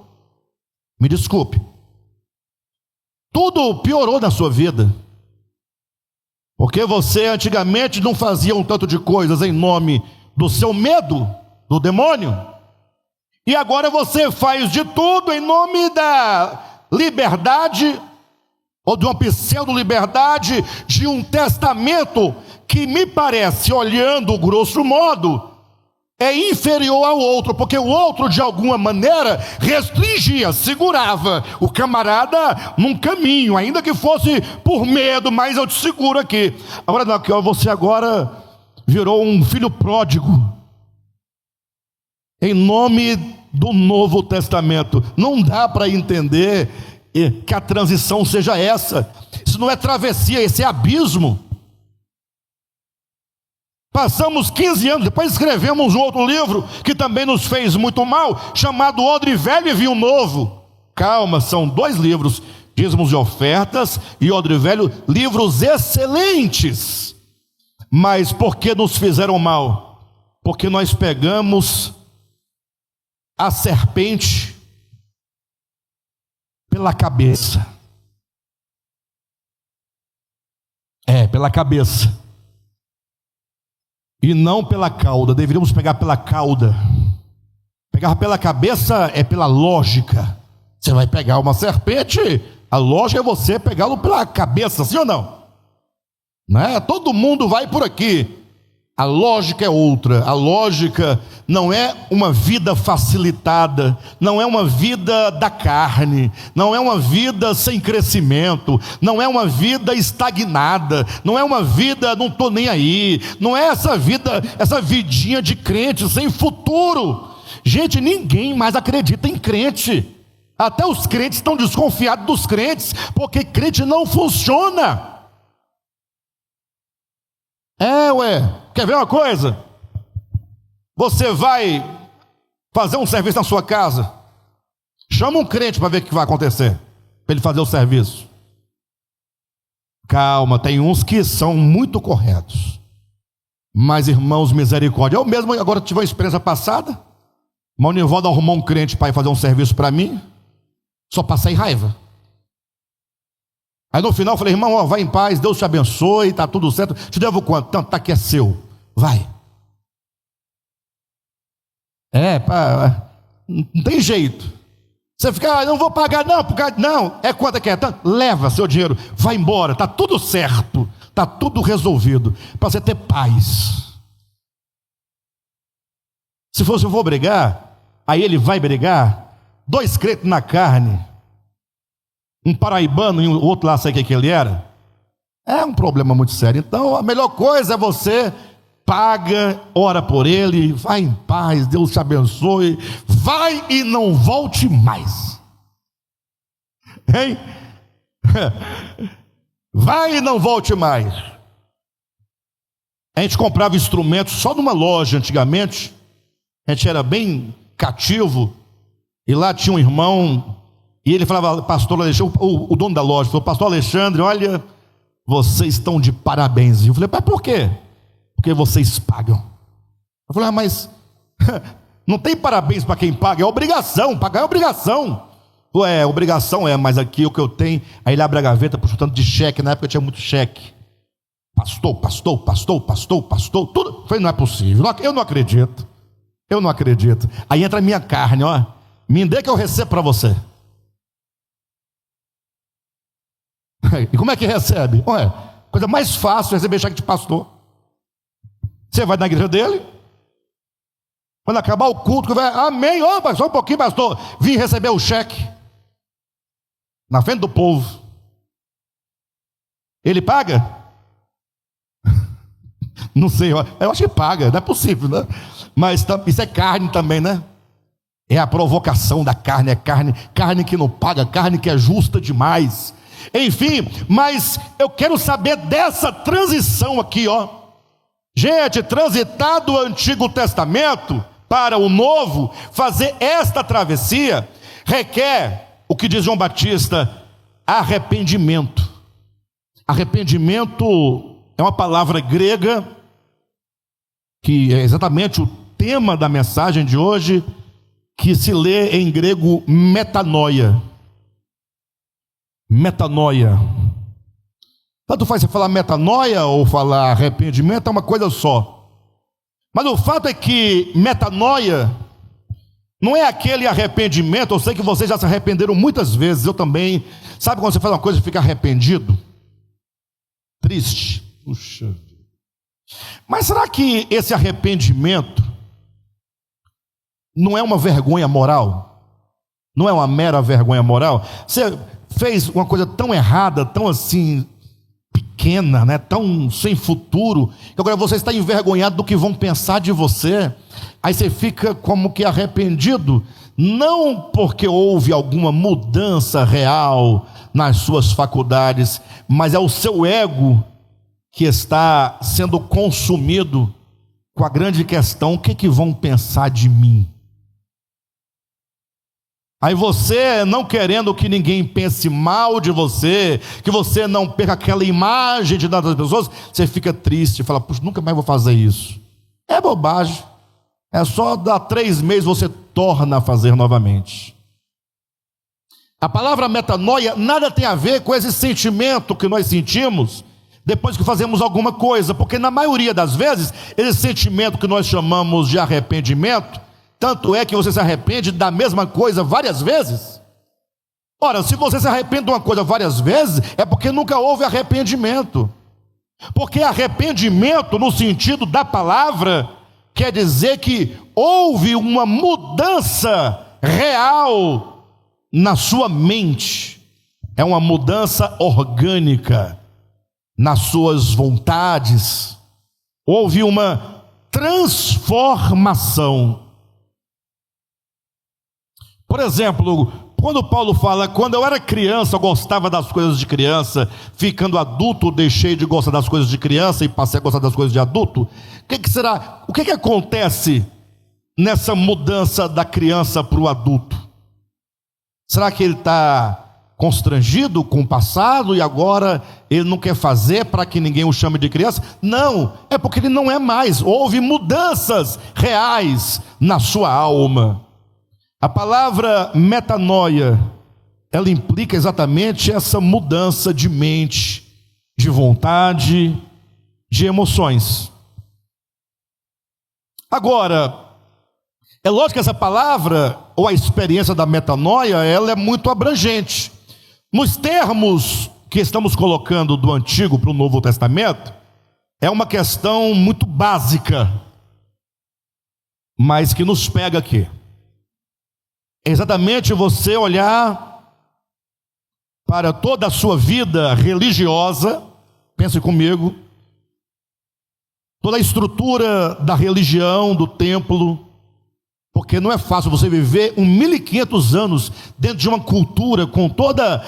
Me desculpe. Tudo piorou na sua vida. Porque você antigamente não fazia um tanto de coisas em nome do seu medo do demônio. E agora você faz de tudo em nome da liberdade, ou de uma pseudo-liberdade, de um testamento que me parece, olhando grosso modo, é inferior ao outro, porque o outro de alguma maneira restringia, segurava o camarada num caminho, ainda que fosse por medo, mas eu te seguro aqui. Agora não, você agora virou um filho pródigo, em nome do Novo Testamento. Não dá para entender que a transição seja essa. Isso não é travessia, esse é abismo. Passamos 15 anos, depois escrevemos um outro livro que também nos fez muito mal, chamado Odre Velho e Vinho Novo. Calma, são 2 livros, Dízimos e Ofertas e Odre Velho, livros excelentes. Mas por que nos fizeram mal? Porque nós pegamos a serpente pela cabeça. Pela cabeça. E não pela cauda. Deveríamos pegar pela cauda. Pegar pela cabeça é pela lógica. Você vai pegar uma serpente, a lógica é você pegá-lo pela cabeça, sim ou não? Não é? Todo mundo vai por aqui. A lógica é outra. A lógica não é uma vida facilitada, não é uma vida da carne, não é uma vida sem crescimento, não é uma vida estagnada, não é uma vida não estou nem aí, não é essa vida, essa vidinha de crente sem futuro. Gente, ninguém mais acredita em crente. Até os crentes estão desconfiados dos crentes, porque crente não funciona. Quer ver uma coisa? Você vai fazer um serviço na sua casa, Chama um crente para ver o que vai acontecer, para ele fazer o serviço. Calma, tem uns que são muito corretos. Mas, irmãos, misericórdia. Eu mesmo agora tive uma experiência passada. Mas o Nivaldo arrumou um crente para ir fazer um serviço para mim. Só passei raiva. Aí no final eu falei, irmão, ó, vai em paz, Deus te abençoe, está tudo certo. Te devo quanto? Tanto, tá, que é seu. Vai. Não tem jeito. Você fica, não vou pagar não, não, é quanto que é? Tanto, leva seu dinheiro, vai embora, está tudo certo, está tudo resolvido, para você ter paz. Se fosse eu vou brigar, aí ele vai brigar, 2 crentes na carne, um paraibano e o outro lá, sabe o que ele era? É um problema muito sério. Então a melhor coisa é você paga, ora por ele, vai em paz, Deus te abençoe, vai e não volte mais. Hein? Vai e não volte mais. A gente comprava instrumentos só numa loja antigamente, a gente era bem cativo, e lá tinha um irmão, e ele falava, pastor Alexandre, o dono da loja, falou, pastor Alexandre, olha, vocês estão de parabéns. Eu falei, mas por quê? Porque vocês pagam. Eu falei, mas não tem parabéns para quem paga, é obrigação, pagar é obrigação. Obrigação mas aqui o que eu tenho. Aí ele abre a gaveta, puxa tanto de cheque, na época tinha muito cheque. Pastor, tudo. Eu falei, não é possível, eu não acredito. Aí entra a minha carne, ó, me dê que eu recebo para você. E como é que recebe? Coisa mais fácil é receber cheque de pastor. Você vai na igreja dele, quando acabar o culto, vai, amém, só um pouquinho, pastor, vim receber o cheque, na frente do povo. Ele paga? Não sei, eu acho que paga, não é possível, né? Mas isso é carne também, né? É a provocação da carne, é carne que não paga, carne que é justa demais. Enfim, mas eu quero saber dessa transição aqui, ó. Gente, transitar do Antigo Testamento para o Novo, fazer esta travessia, requer, o que diz João Batista, arrependimento. Arrependimento é uma palavra grega, que é exatamente o tema da mensagem de hoje, que se lê em grego metanoia. Metanoia. Tanto faz você falar metanoia ou falar arrependimento, é uma coisa só. Mas o fato é que metanoia não é aquele arrependimento. Eu sei que vocês já se arrependeram muitas vezes, eu também. Sabe quando você faz uma coisa e fica arrependido? Triste. Puxa vida. Mas será que esse arrependimento não é uma vergonha moral? Não é uma mera vergonha moral? Você fez uma coisa tão errada, tão assim pequena, né? Tão sem futuro, que agora você está envergonhado do que vão pensar de você. Aí você fica como que arrependido, não porque houve alguma mudança real nas suas faculdades, mas é o seu ego que está sendo consumido com a grande questão: o que vão pensar de mim? Aí você, não querendo que ninguém pense mal de você, que você não perca aquela imagem de tantas pessoas, você fica triste, fala, puxa, nunca mais vou fazer isso. É bobagem. É só dar 3 meses você torna a fazer novamente. A palavra metanoia nada tem a ver com esse sentimento que nós sentimos depois que fazemos alguma coisa, porque na maioria das vezes, esse sentimento que nós chamamos de arrependimento, tanto é que você se arrepende da mesma coisa várias vezes. Ora, se você se arrepende de uma coisa várias vezes, é porque nunca houve arrependimento. Porque arrependimento, no sentido da palavra, quer dizer que houve uma mudança real na sua mente. É uma mudança orgânica nas suas vontades. Houve uma transformação. Por exemplo, quando Paulo fala, quando eu era criança, eu gostava das coisas de criança, ficando adulto, deixei de gostar das coisas de criança e passei a gostar das coisas de adulto. O que acontece nessa mudança da criança para o adulto? Será que ele está constrangido com o passado e agora ele não quer fazer para que ninguém o chame de criança? Não, é porque ele não é mais. Houve mudanças reais na sua alma. A palavra metanoia, ela implica exatamente essa mudança de mente, de vontade, de emoções. Agora, é lógico que essa palavra, ou a experiência da metanoia, ela é muito abrangente. Nos termos que estamos colocando do Antigo para o Novo Testamento, é uma questão muito básica, mas que nos pega aqui. É exatamente você olhar para toda a sua vida religiosa, pense comigo, toda a estrutura da religião, do templo, porque não é fácil você viver 1500 anos dentro de uma cultura com toda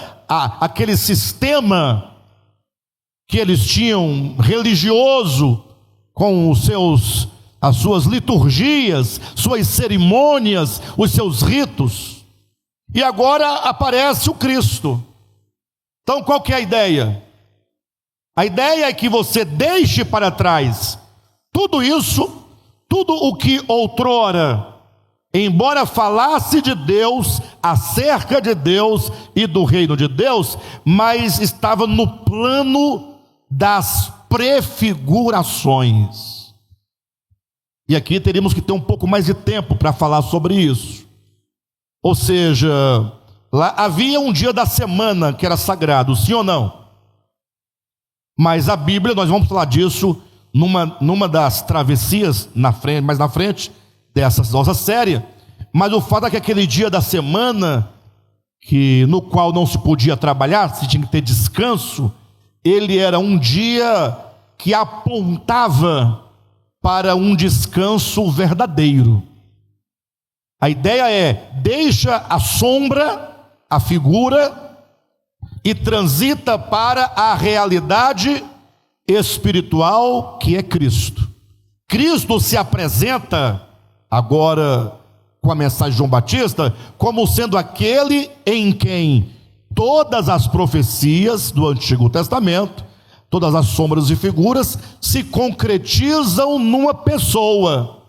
aquele sistema que eles tinham religioso, com as suas liturgias, suas cerimônias, os seus ritos. E agora aparece o Cristo. Então qual que é a ideia? A ideia é que você deixe para trás tudo isso, tudo o que outrora, embora falasse de Deus, acerca de Deus e do reino de Deus, mas estava no plano das prefigurações. E aqui teríamos que ter um pouco mais de tempo para falar sobre isso. Ou seja, lá havia um dia da semana que era sagrado, sim ou não? Mas a Bíblia, nós vamos falar disso numa das travessias mais na frente dessa nossa série. Mas o fato é que aquele dia da semana, no qual não se podia trabalhar, se tinha que ter descanso, ele era um dia que apontava para um descanso verdadeiro. A ideia é: deixa a sombra, a figura, e transita para a realidade espiritual que é Cristo. Cristo se apresenta agora com a mensagem de João Batista como sendo aquele em quem todas as profecias do Antigo Testamento, todas as sombras e figuras se concretizam numa pessoa,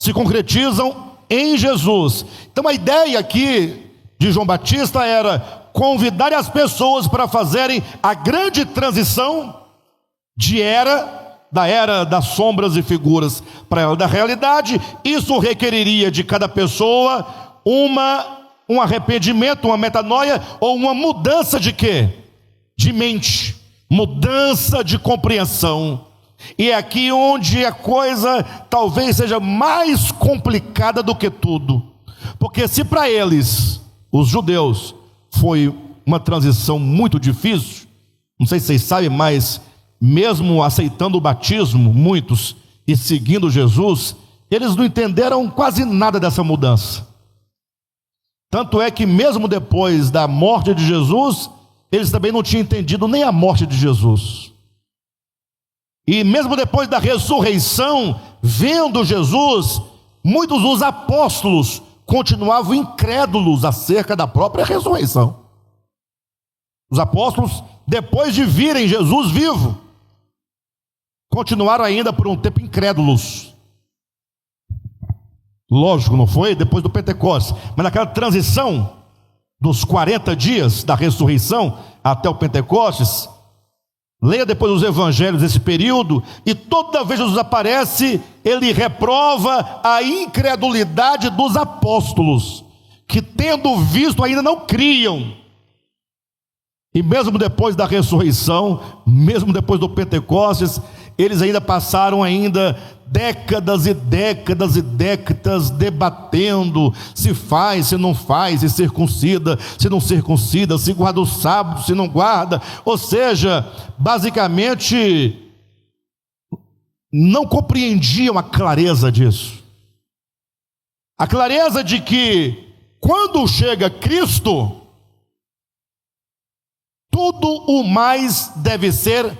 se concretizam em Jesus. Então a ideia aqui de João Batista era convidar as pessoas para fazerem a grande transição da era das sombras e figuras para a era da realidade. Isso requeriria de cada pessoa um arrependimento, uma metanoia, ou uma mudança de quê? De mente, mudança de compreensão. E é aqui onde a coisa talvez seja mais complicada do que tudo, porque se para eles, os judeus, foi uma transição muito difícil, não sei se vocês sabem, mas mesmo aceitando o batismo, muitos, e seguindo Jesus, eles não entenderam quase nada dessa mudança. Tanto é que mesmo depois da morte de Jesus, eles também não tinham entendido nem a morte de Jesus. E mesmo depois da ressurreição, vendo Jesus, muitos dos apóstolos continuavam incrédulos acerca da própria ressurreição. Os apóstolos, depois de virem Jesus vivo, continuaram ainda por um tempo incrédulos. Lógico, não foi depois do Pentecostes, mas naquela transição dos 40 dias da ressurreição até o Pentecostes, leia depois os evangelhos desse período, e toda vez que Jesus aparece, ele reprova a incredulidade dos apóstolos, que tendo visto ainda não criam. E mesmo depois da ressurreição, mesmo depois do Pentecostes, eles ainda passaram décadas e décadas e décadas debatendo se faz, se não faz, se circuncida, se não circuncida, se guarda o sábado, se não guarda. Ou seja, basicamente não compreendiam a clareza disso. A clareza de que quando chega Cristo, tudo o mais deve ser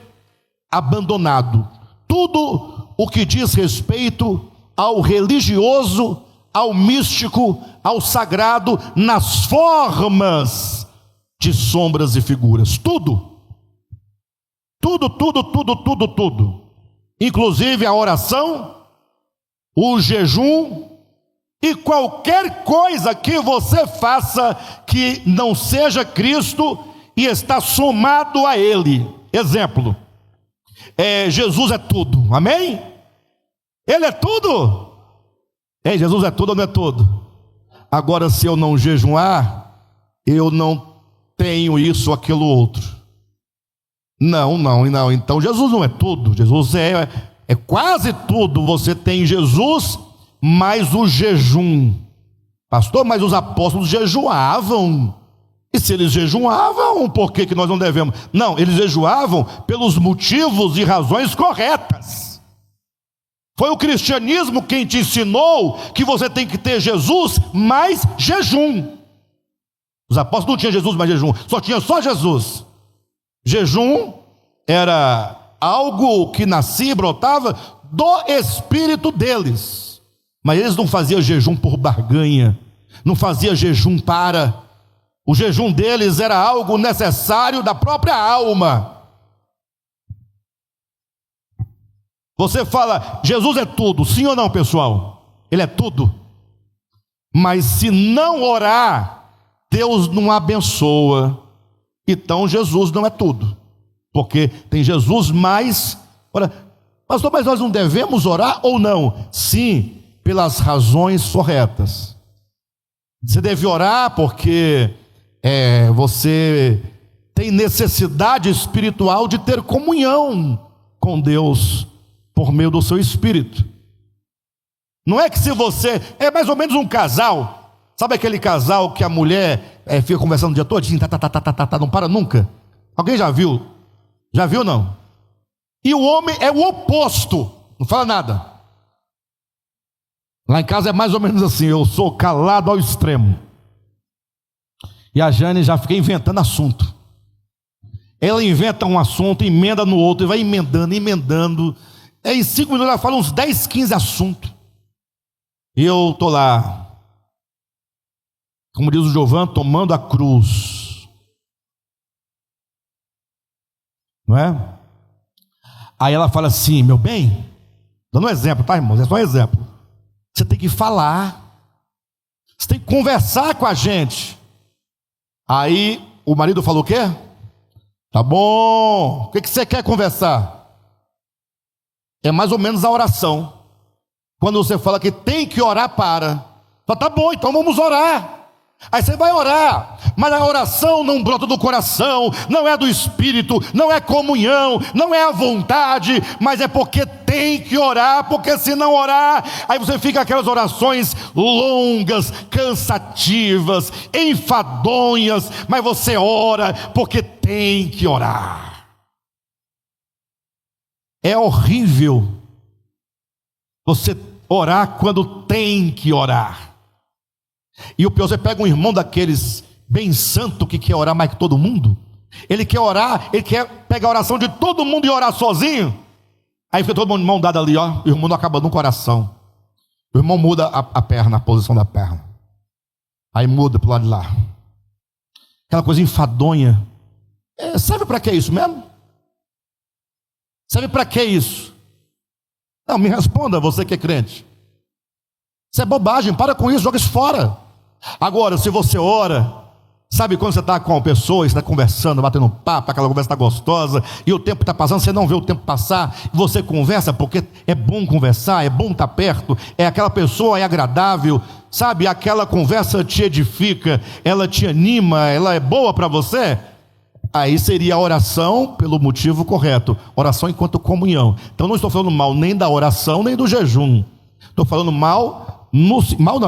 abandonado. Tudo o que diz respeito ao religioso, ao místico, ao sagrado, nas formas de sombras e figuras. Tudo. Tudo. Inclusive a oração, o jejum e qualquer coisa que você faça que não seja Cristo e está somado a Ele. Exemplo, Jesus é tudo, amém? Ele é tudo? Jesus é tudo ou não é tudo? Agora, se eu não jejuar, eu não tenho isso ou aquilo outro. Não, então Jesus não é tudo, Jesus é quase tudo. Você tem Jesus mais o jejum. Pastor, mas os apóstolos jejuavam. E se eles jejuavam, por que nós não devemos? Não, eles jejuavam pelos motivos e razões corretas. Foi o cristianismo quem te ensinou que você tem que ter Jesus mais jejum. Os apóstolos não tinham Jesus mais jejum, tinha só Jesus. Jejum era algo que nascia e brotava do espírito deles. Mas eles não faziam jejum por barganha, não faziam jejum para. O jejum deles era algo necessário da própria alma. Você fala, Jesus é tudo, sim ou não, pessoal? Ele é tudo. Mas se não orar, Deus não abençoa. Então Jesus não é tudo, porque tem Jesus mais. Ora, pastor, mas nós não devemos orar ou não? Sim, pelas razões corretas. Você deve orar porque você tem necessidade espiritual de ter comunhão com Deus por meio do seu espírito. Não é que se você é mais ou menos um casal, sabe aquele casal que a mulher fica conversando o dia todinho, não para nunca? Alguém já viu? Já viu não? E o homem é o oposto, não fala nada. Lá em casa é mais ou menos assim, eu sou calado ao extremo. E a Jane já fica inventando assunto. Ela inventa um assunto, emenda no outro, e vai emendando. Em 5 minutos ela fala uns 10, 15 assuntos. E eu estou lá, como diz o Jovan, tomando a cruz. Não é? Aí ela fala assim, meu bem, dando um exemplo, tá, irmãos? É só um exemplo. Você tem que falar, você tem que conversar com a gente. Aí o marido falou o quê? Tá bom, o que você quer conversar? É mais ou menos a oração. Quando você fala que tem que orar para, fala, tá bom, então vamos orar. Aí você vai orar, mas a oração não brota do coração, não é do espírito, não é comunhão, não é a vontade, mas é porque tem que orar, porque se não orar, aí você fica aquelas orações longas, cansativas, enfadonhas, mas você ora porque tem que orar. É horrível você orar quando tem que orar. E o pior, você pega um irmão daqueles bem santo que quer orar mais que todo mundo. Ele quer orar, ele quer pegar a oração de todo mundo e orar sozinho. Aí fica todo mundo de mão dada ali, ó. O irmão não acaba no coração. O irmão muda a perna, a posição da perna. Aí muda para o lado de lá. Aquela coisa enfadonha. Serve para que isso mesmo? Serve para que isso? Não, me responda, você que é crente. Isso é bobagem, para com isso, joga isso fora. Agora, se você ora, sabe quando você está com uma pessoa, você está conversando, batendo papo, aquela conversa está gostosa, e o tempo está passando, você não vê o tempo passar, e você conversa, porque é bom conversar, é bom estar perto, aquela pessoa é agradável, sabe, aquela conversa te edifica, ela te anima, ela é boa para você. Aí seria a oração pelo motivo correto, oração enquanto comunhão. Então não estou falando mal nem da oração, nem do jejum. Estou falando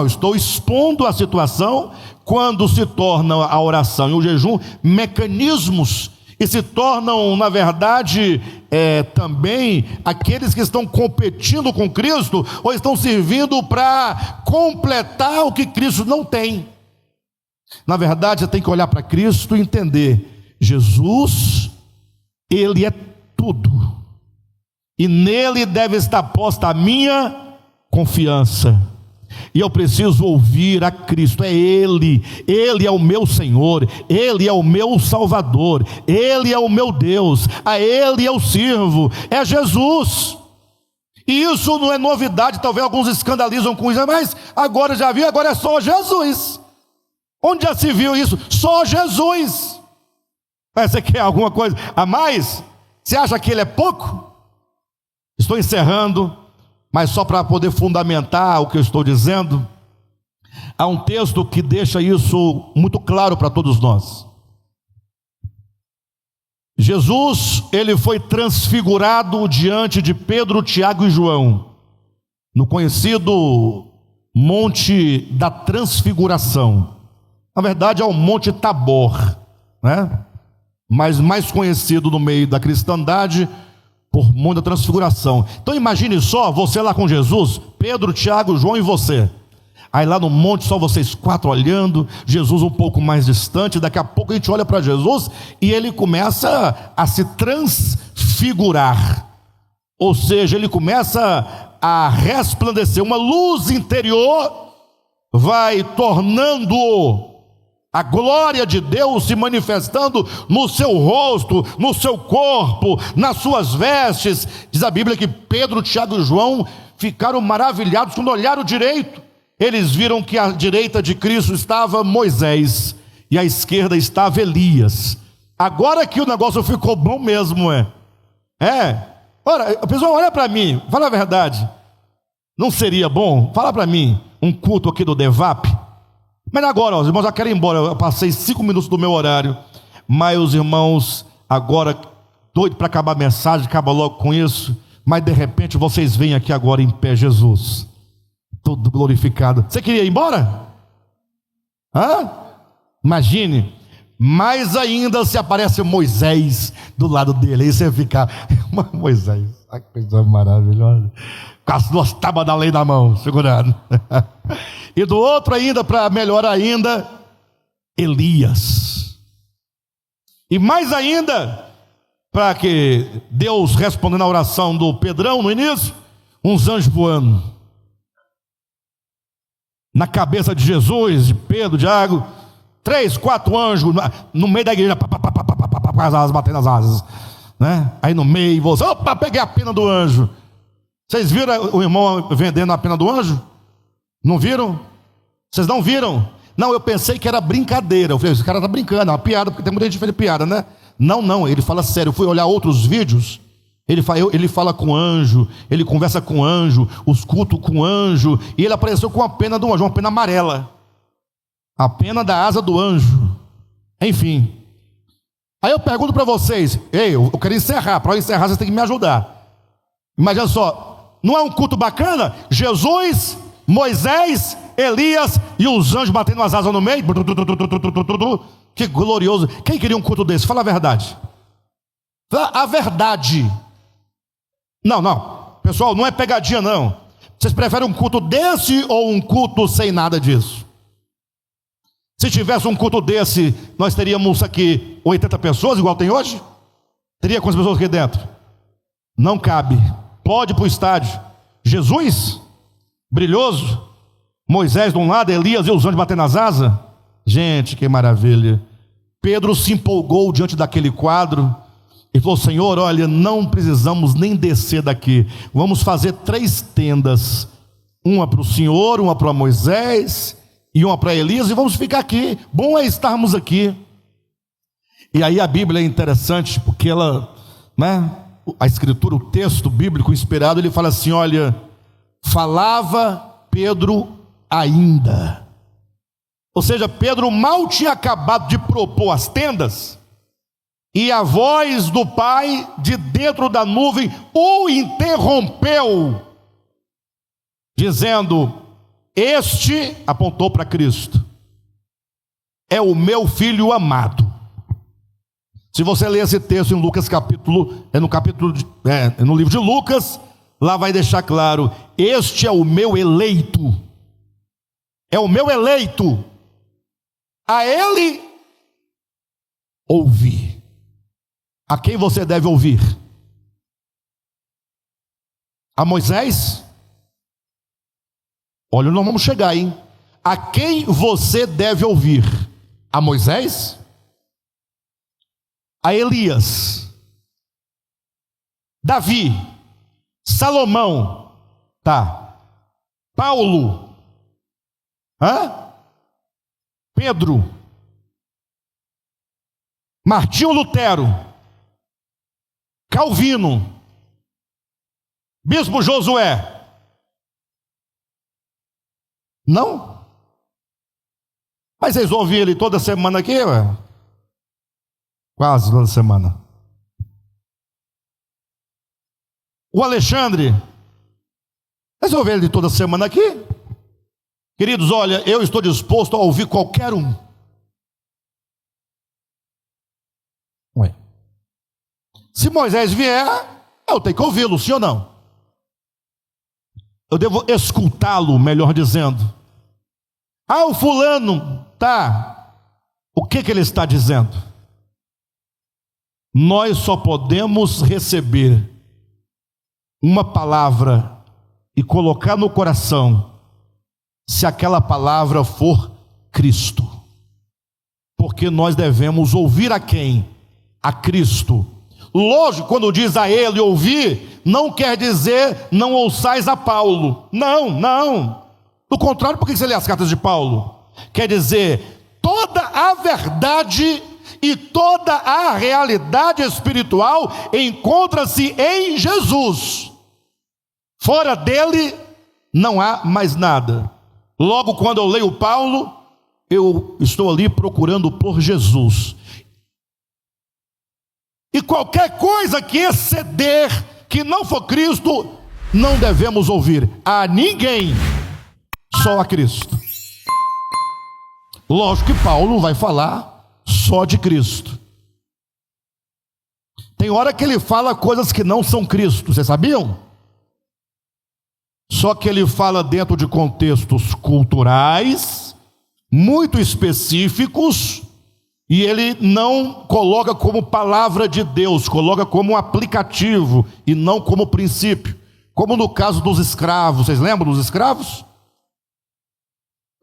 estou expondo a situação quando se torna a oração e o jejum mecanismos e se tornam, na verdade, também aqueles que estão competindo com Cristo ou estão servindo para completar o que Cristo não tem. Na verdade, você tem que olhar para Cristo e entender, Jesus, Ele é tudo, e nele deve estar posta a minha confiança. e eu preciso ouvir a Cristo. É Ele é o meu Senhor, Ele é o meu Salvador, Ele é o meu Deus, a Ele eu sirvo, é Jesus. E isso não é novidade, talvez alguns escandalizam com isso, mas agora já viu, agora é só Jesus. Onde já se viu isso? Só Jesus. Mas você quer alguma coisa a mais? Você acha que ele é pouco? Estou encerrando, mas só para poder fundamentar o que eu estou dizendo, há um texto que deixa isso muito claro para todos nós. Jesus, ele foi transfigurado diante de Pedro, Tiago e João, no conhecido Monte da Transfiguração. Na verdade é o Monte Tabor, né? Mas mais conhecido no meio da cristandade por Monte da Transfiguração. Então imagine só, você lá com Jesus, Pedro, Tiago, João e você. Aí lá no monte só vocês quatro olhando, Jesus um pouco mais distante. Daqui a pouco a gente olha para Jesus e ele começa a se transfigurar. Ou seja, ele começa a resplandecer, uma luz interior vai tornando a glória de Deus se manifestando no seu rosto, no seu corpo, nas suas vestes. Diz a Bíblia que Pedro, Tiago e João ficaram maravilhados quando olharam direito. Eles viram que à direita de Cristo estava Moisés e à esquerda estava Elias. Agora que o negócio ficou bom mesmo, Ora, pessoal, olha para mim, fala a verdade. Não seria bom? Fala para mim, um culto aqui do Devap. Mas agora, os irmãos já querem ir embora. Eu passei 5 minutos do meu horário, mas os irmãos agora doido para acabar a mensagem, acaba logo com isso. Mas de repente vocês vêm aqui agora em pé, Jesus, todo glorificado. Você queria ir embora? Imagine. Mais ainda se aparece Moisés do lado dele. Aí você fica, Moisés, que coisa maravilhosa, com as 2 tábuas da lei na mão, segurando. E do outro ainda, para melhor ainda, Elias. E mais ainda, para que Deus respondendo a oração do Pedrão no início, uns anjos voando na cabeça de Jesus, de Pedro, de Tiago, 3, 4 anjos no meio da igreja, com as asas, batendo as asas, né? Aí no meio, você, opa, peguei a pena do anjo. Vocês viram o irmão vendendo a pena do anjo? Não viram? Vocês não viram? Não, eu pensei que era brincadeira. Eu falei, esse cara está brincando, é uma piada, porque tem muita gente que faz piada, né? Não, ele fala sério. Eu fui olhar outros vídeos, ele fala com anjo, ele conversa com anjo, os cultos com anjo, e ele apareceu com a pena do anjo, uma pena amarela, a pena da asa do anjo. Enfim, aí eu pergunto para vocês, eu quero encerrar. Para eu encerrar vocês têm que me ajudar. Imagina só, não é um culto bacana? Jesus, Moisés, Elias e os anjos batendo as asas no meio. Que glorioso. Quem queria um culto desse? Fala a verdade. Fala a verdade. Não, pessoal, não é pegadinha não. Vocês preferem um culto desse ou um culto sem nada disso? Se tivesse um culto desse, nós teríamos aqui 80 pessoas, igual tem hoje? Teria quantas pessoas aqui dentro? Não cabe. Pode ir para o estádio. Jesus, brilhoso, Moisés de um lado, Elias e os anjos batendo as asas. Gente, que maravilha. Pedro se empolgou diante daquele quadro e falou, Senhor, olha, não precisamos nem descer daqui. Vamos fazer 3 tendas. Uma para o Senhor, uma para Moisés e uma para Elias, e vamos ficar aqui. Bom é estarmos aqui. E aí a Bíblia é interessante, porque ela, a escritura, o texto bíblico inspirado, ele fala assim, olha, falava Pedro ainda. Ou seja, Pedro mal tinha acabado de propor as tendas, e a voz do Pai de dentro da nuvem o interrompeu, dizendo, este, apontou para Cristo, é o filho amado. Se você ler esse texto em Lucas capítulo, no livro de Lucas, lá vai deixar claro, este é o meu eleito, é o meu eleito, a ele ouvi. A quem você deve ouvir? A Moisés? Olha, nós vamos chegar, hein? A quem você deve ouvir? A Moisés? A Elias? Davi? Salomão? Tá. Paulo? Pedro? Martinho Lutero? Calvino? Bispo Josué? Não? Mas vocês ouvem ele toda semana aqui, ué? Quase toda semana. O Alexandre? Vocês ouvem ele toda semana aqui? Queridos, olha, eu estou disposto a ouvir qualquer um. Ué. Se Moisés vier, eu tenho que ouvi-lo, sim ou não? Eu devo escutá-lo, melhor dizendo. O fulano, tá. O que ele está dizendo? Nós só podemos receber uma palavra e colocar no coração se aquela palavra for Cristo. Porque nós devemos ouvir a quem? A Cristo. Lógico, quando diz a ele ouvir, não quer dizer não ouçais a Paulo. Não. Do contrário, por que você lê as cartas de Paulo? Quer dizer, toda a verdade e toda a realidade espiritual encontra-se em Jesus. Fora dele não há mais nada. Logo, quando eu leio Paulo, eu estou ali procurando por Jesus. E qualquer coisa que exceder, que não for Cristo, não devemos ouvir a ninguém, só a Cristo. Lógico que Paulo vai falar só de Cristo. Tem hora que ele fala coisas que não são Cristo, vocês sabiam? Só que ele fala dentro de contextos culturais, muito específicos, e ele não coloca como palavra de Deus, coloca como um aplicativo e não como princípio. Como no caso dos escravos, vocês lembram dos escravos?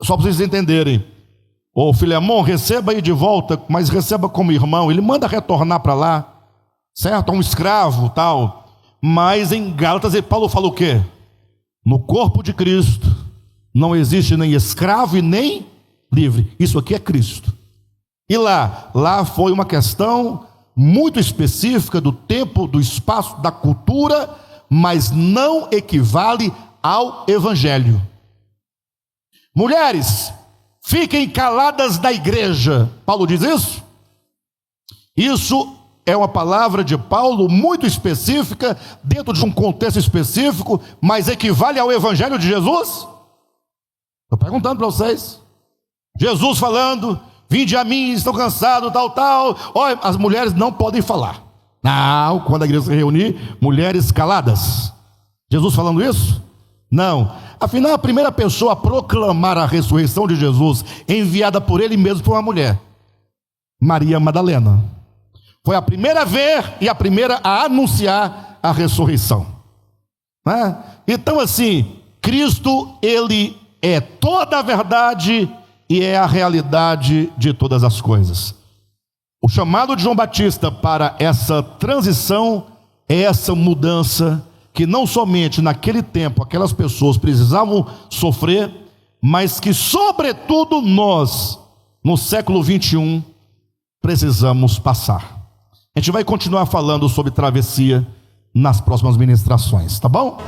Só para vocês entenderem. Ô Filemão, receba aí de volta, mas receba como irmão. Ele manda retornar para lá, certo? Um escravo, tal. Mas em Gálatas, Paulo fala o quê? No corpo de Cristo não existe nem escravo e nem livre. Isso aqui é Cristo. E lá foi uma questão muito específica do tempo, do espaço, da cultura, mas não equivale ao Evangelho. Mulheres, fiquem caladas na igreja. Paulo diz isso? Isso é uma palavra de Paulo muito específica, dentro de um contexto específico, mas equivale ao Evangelho de Jesus? Estou perguntando para vocês. Jesus falando: vinde a mim, estou cansado, tal. Olha, as mulheres não podem falar. Não, quando a igreja se reunir, mulheres caladas. Jesus falando isso? Não. Afinal, a primeira pessoa a proclamar a ressurreição de Jesus, enviada por ele mesmo, foi uma mulher, Maria Madalena. Foi a primeira a ver e a primeira a anunciar a ressurreição, né? Então assim, Cristo, ele é toda a verdade e é a realidade de todas as coisas. O chamado de João Batista para essa transição é essa mudança que não somente naquele tempo aquelas pessoas precisavam sofrer, mas que sobretudo nós, no século 21, precisamos passar. A gente vai continuar falando sobre travessia nas próximas ministrações, tá bom?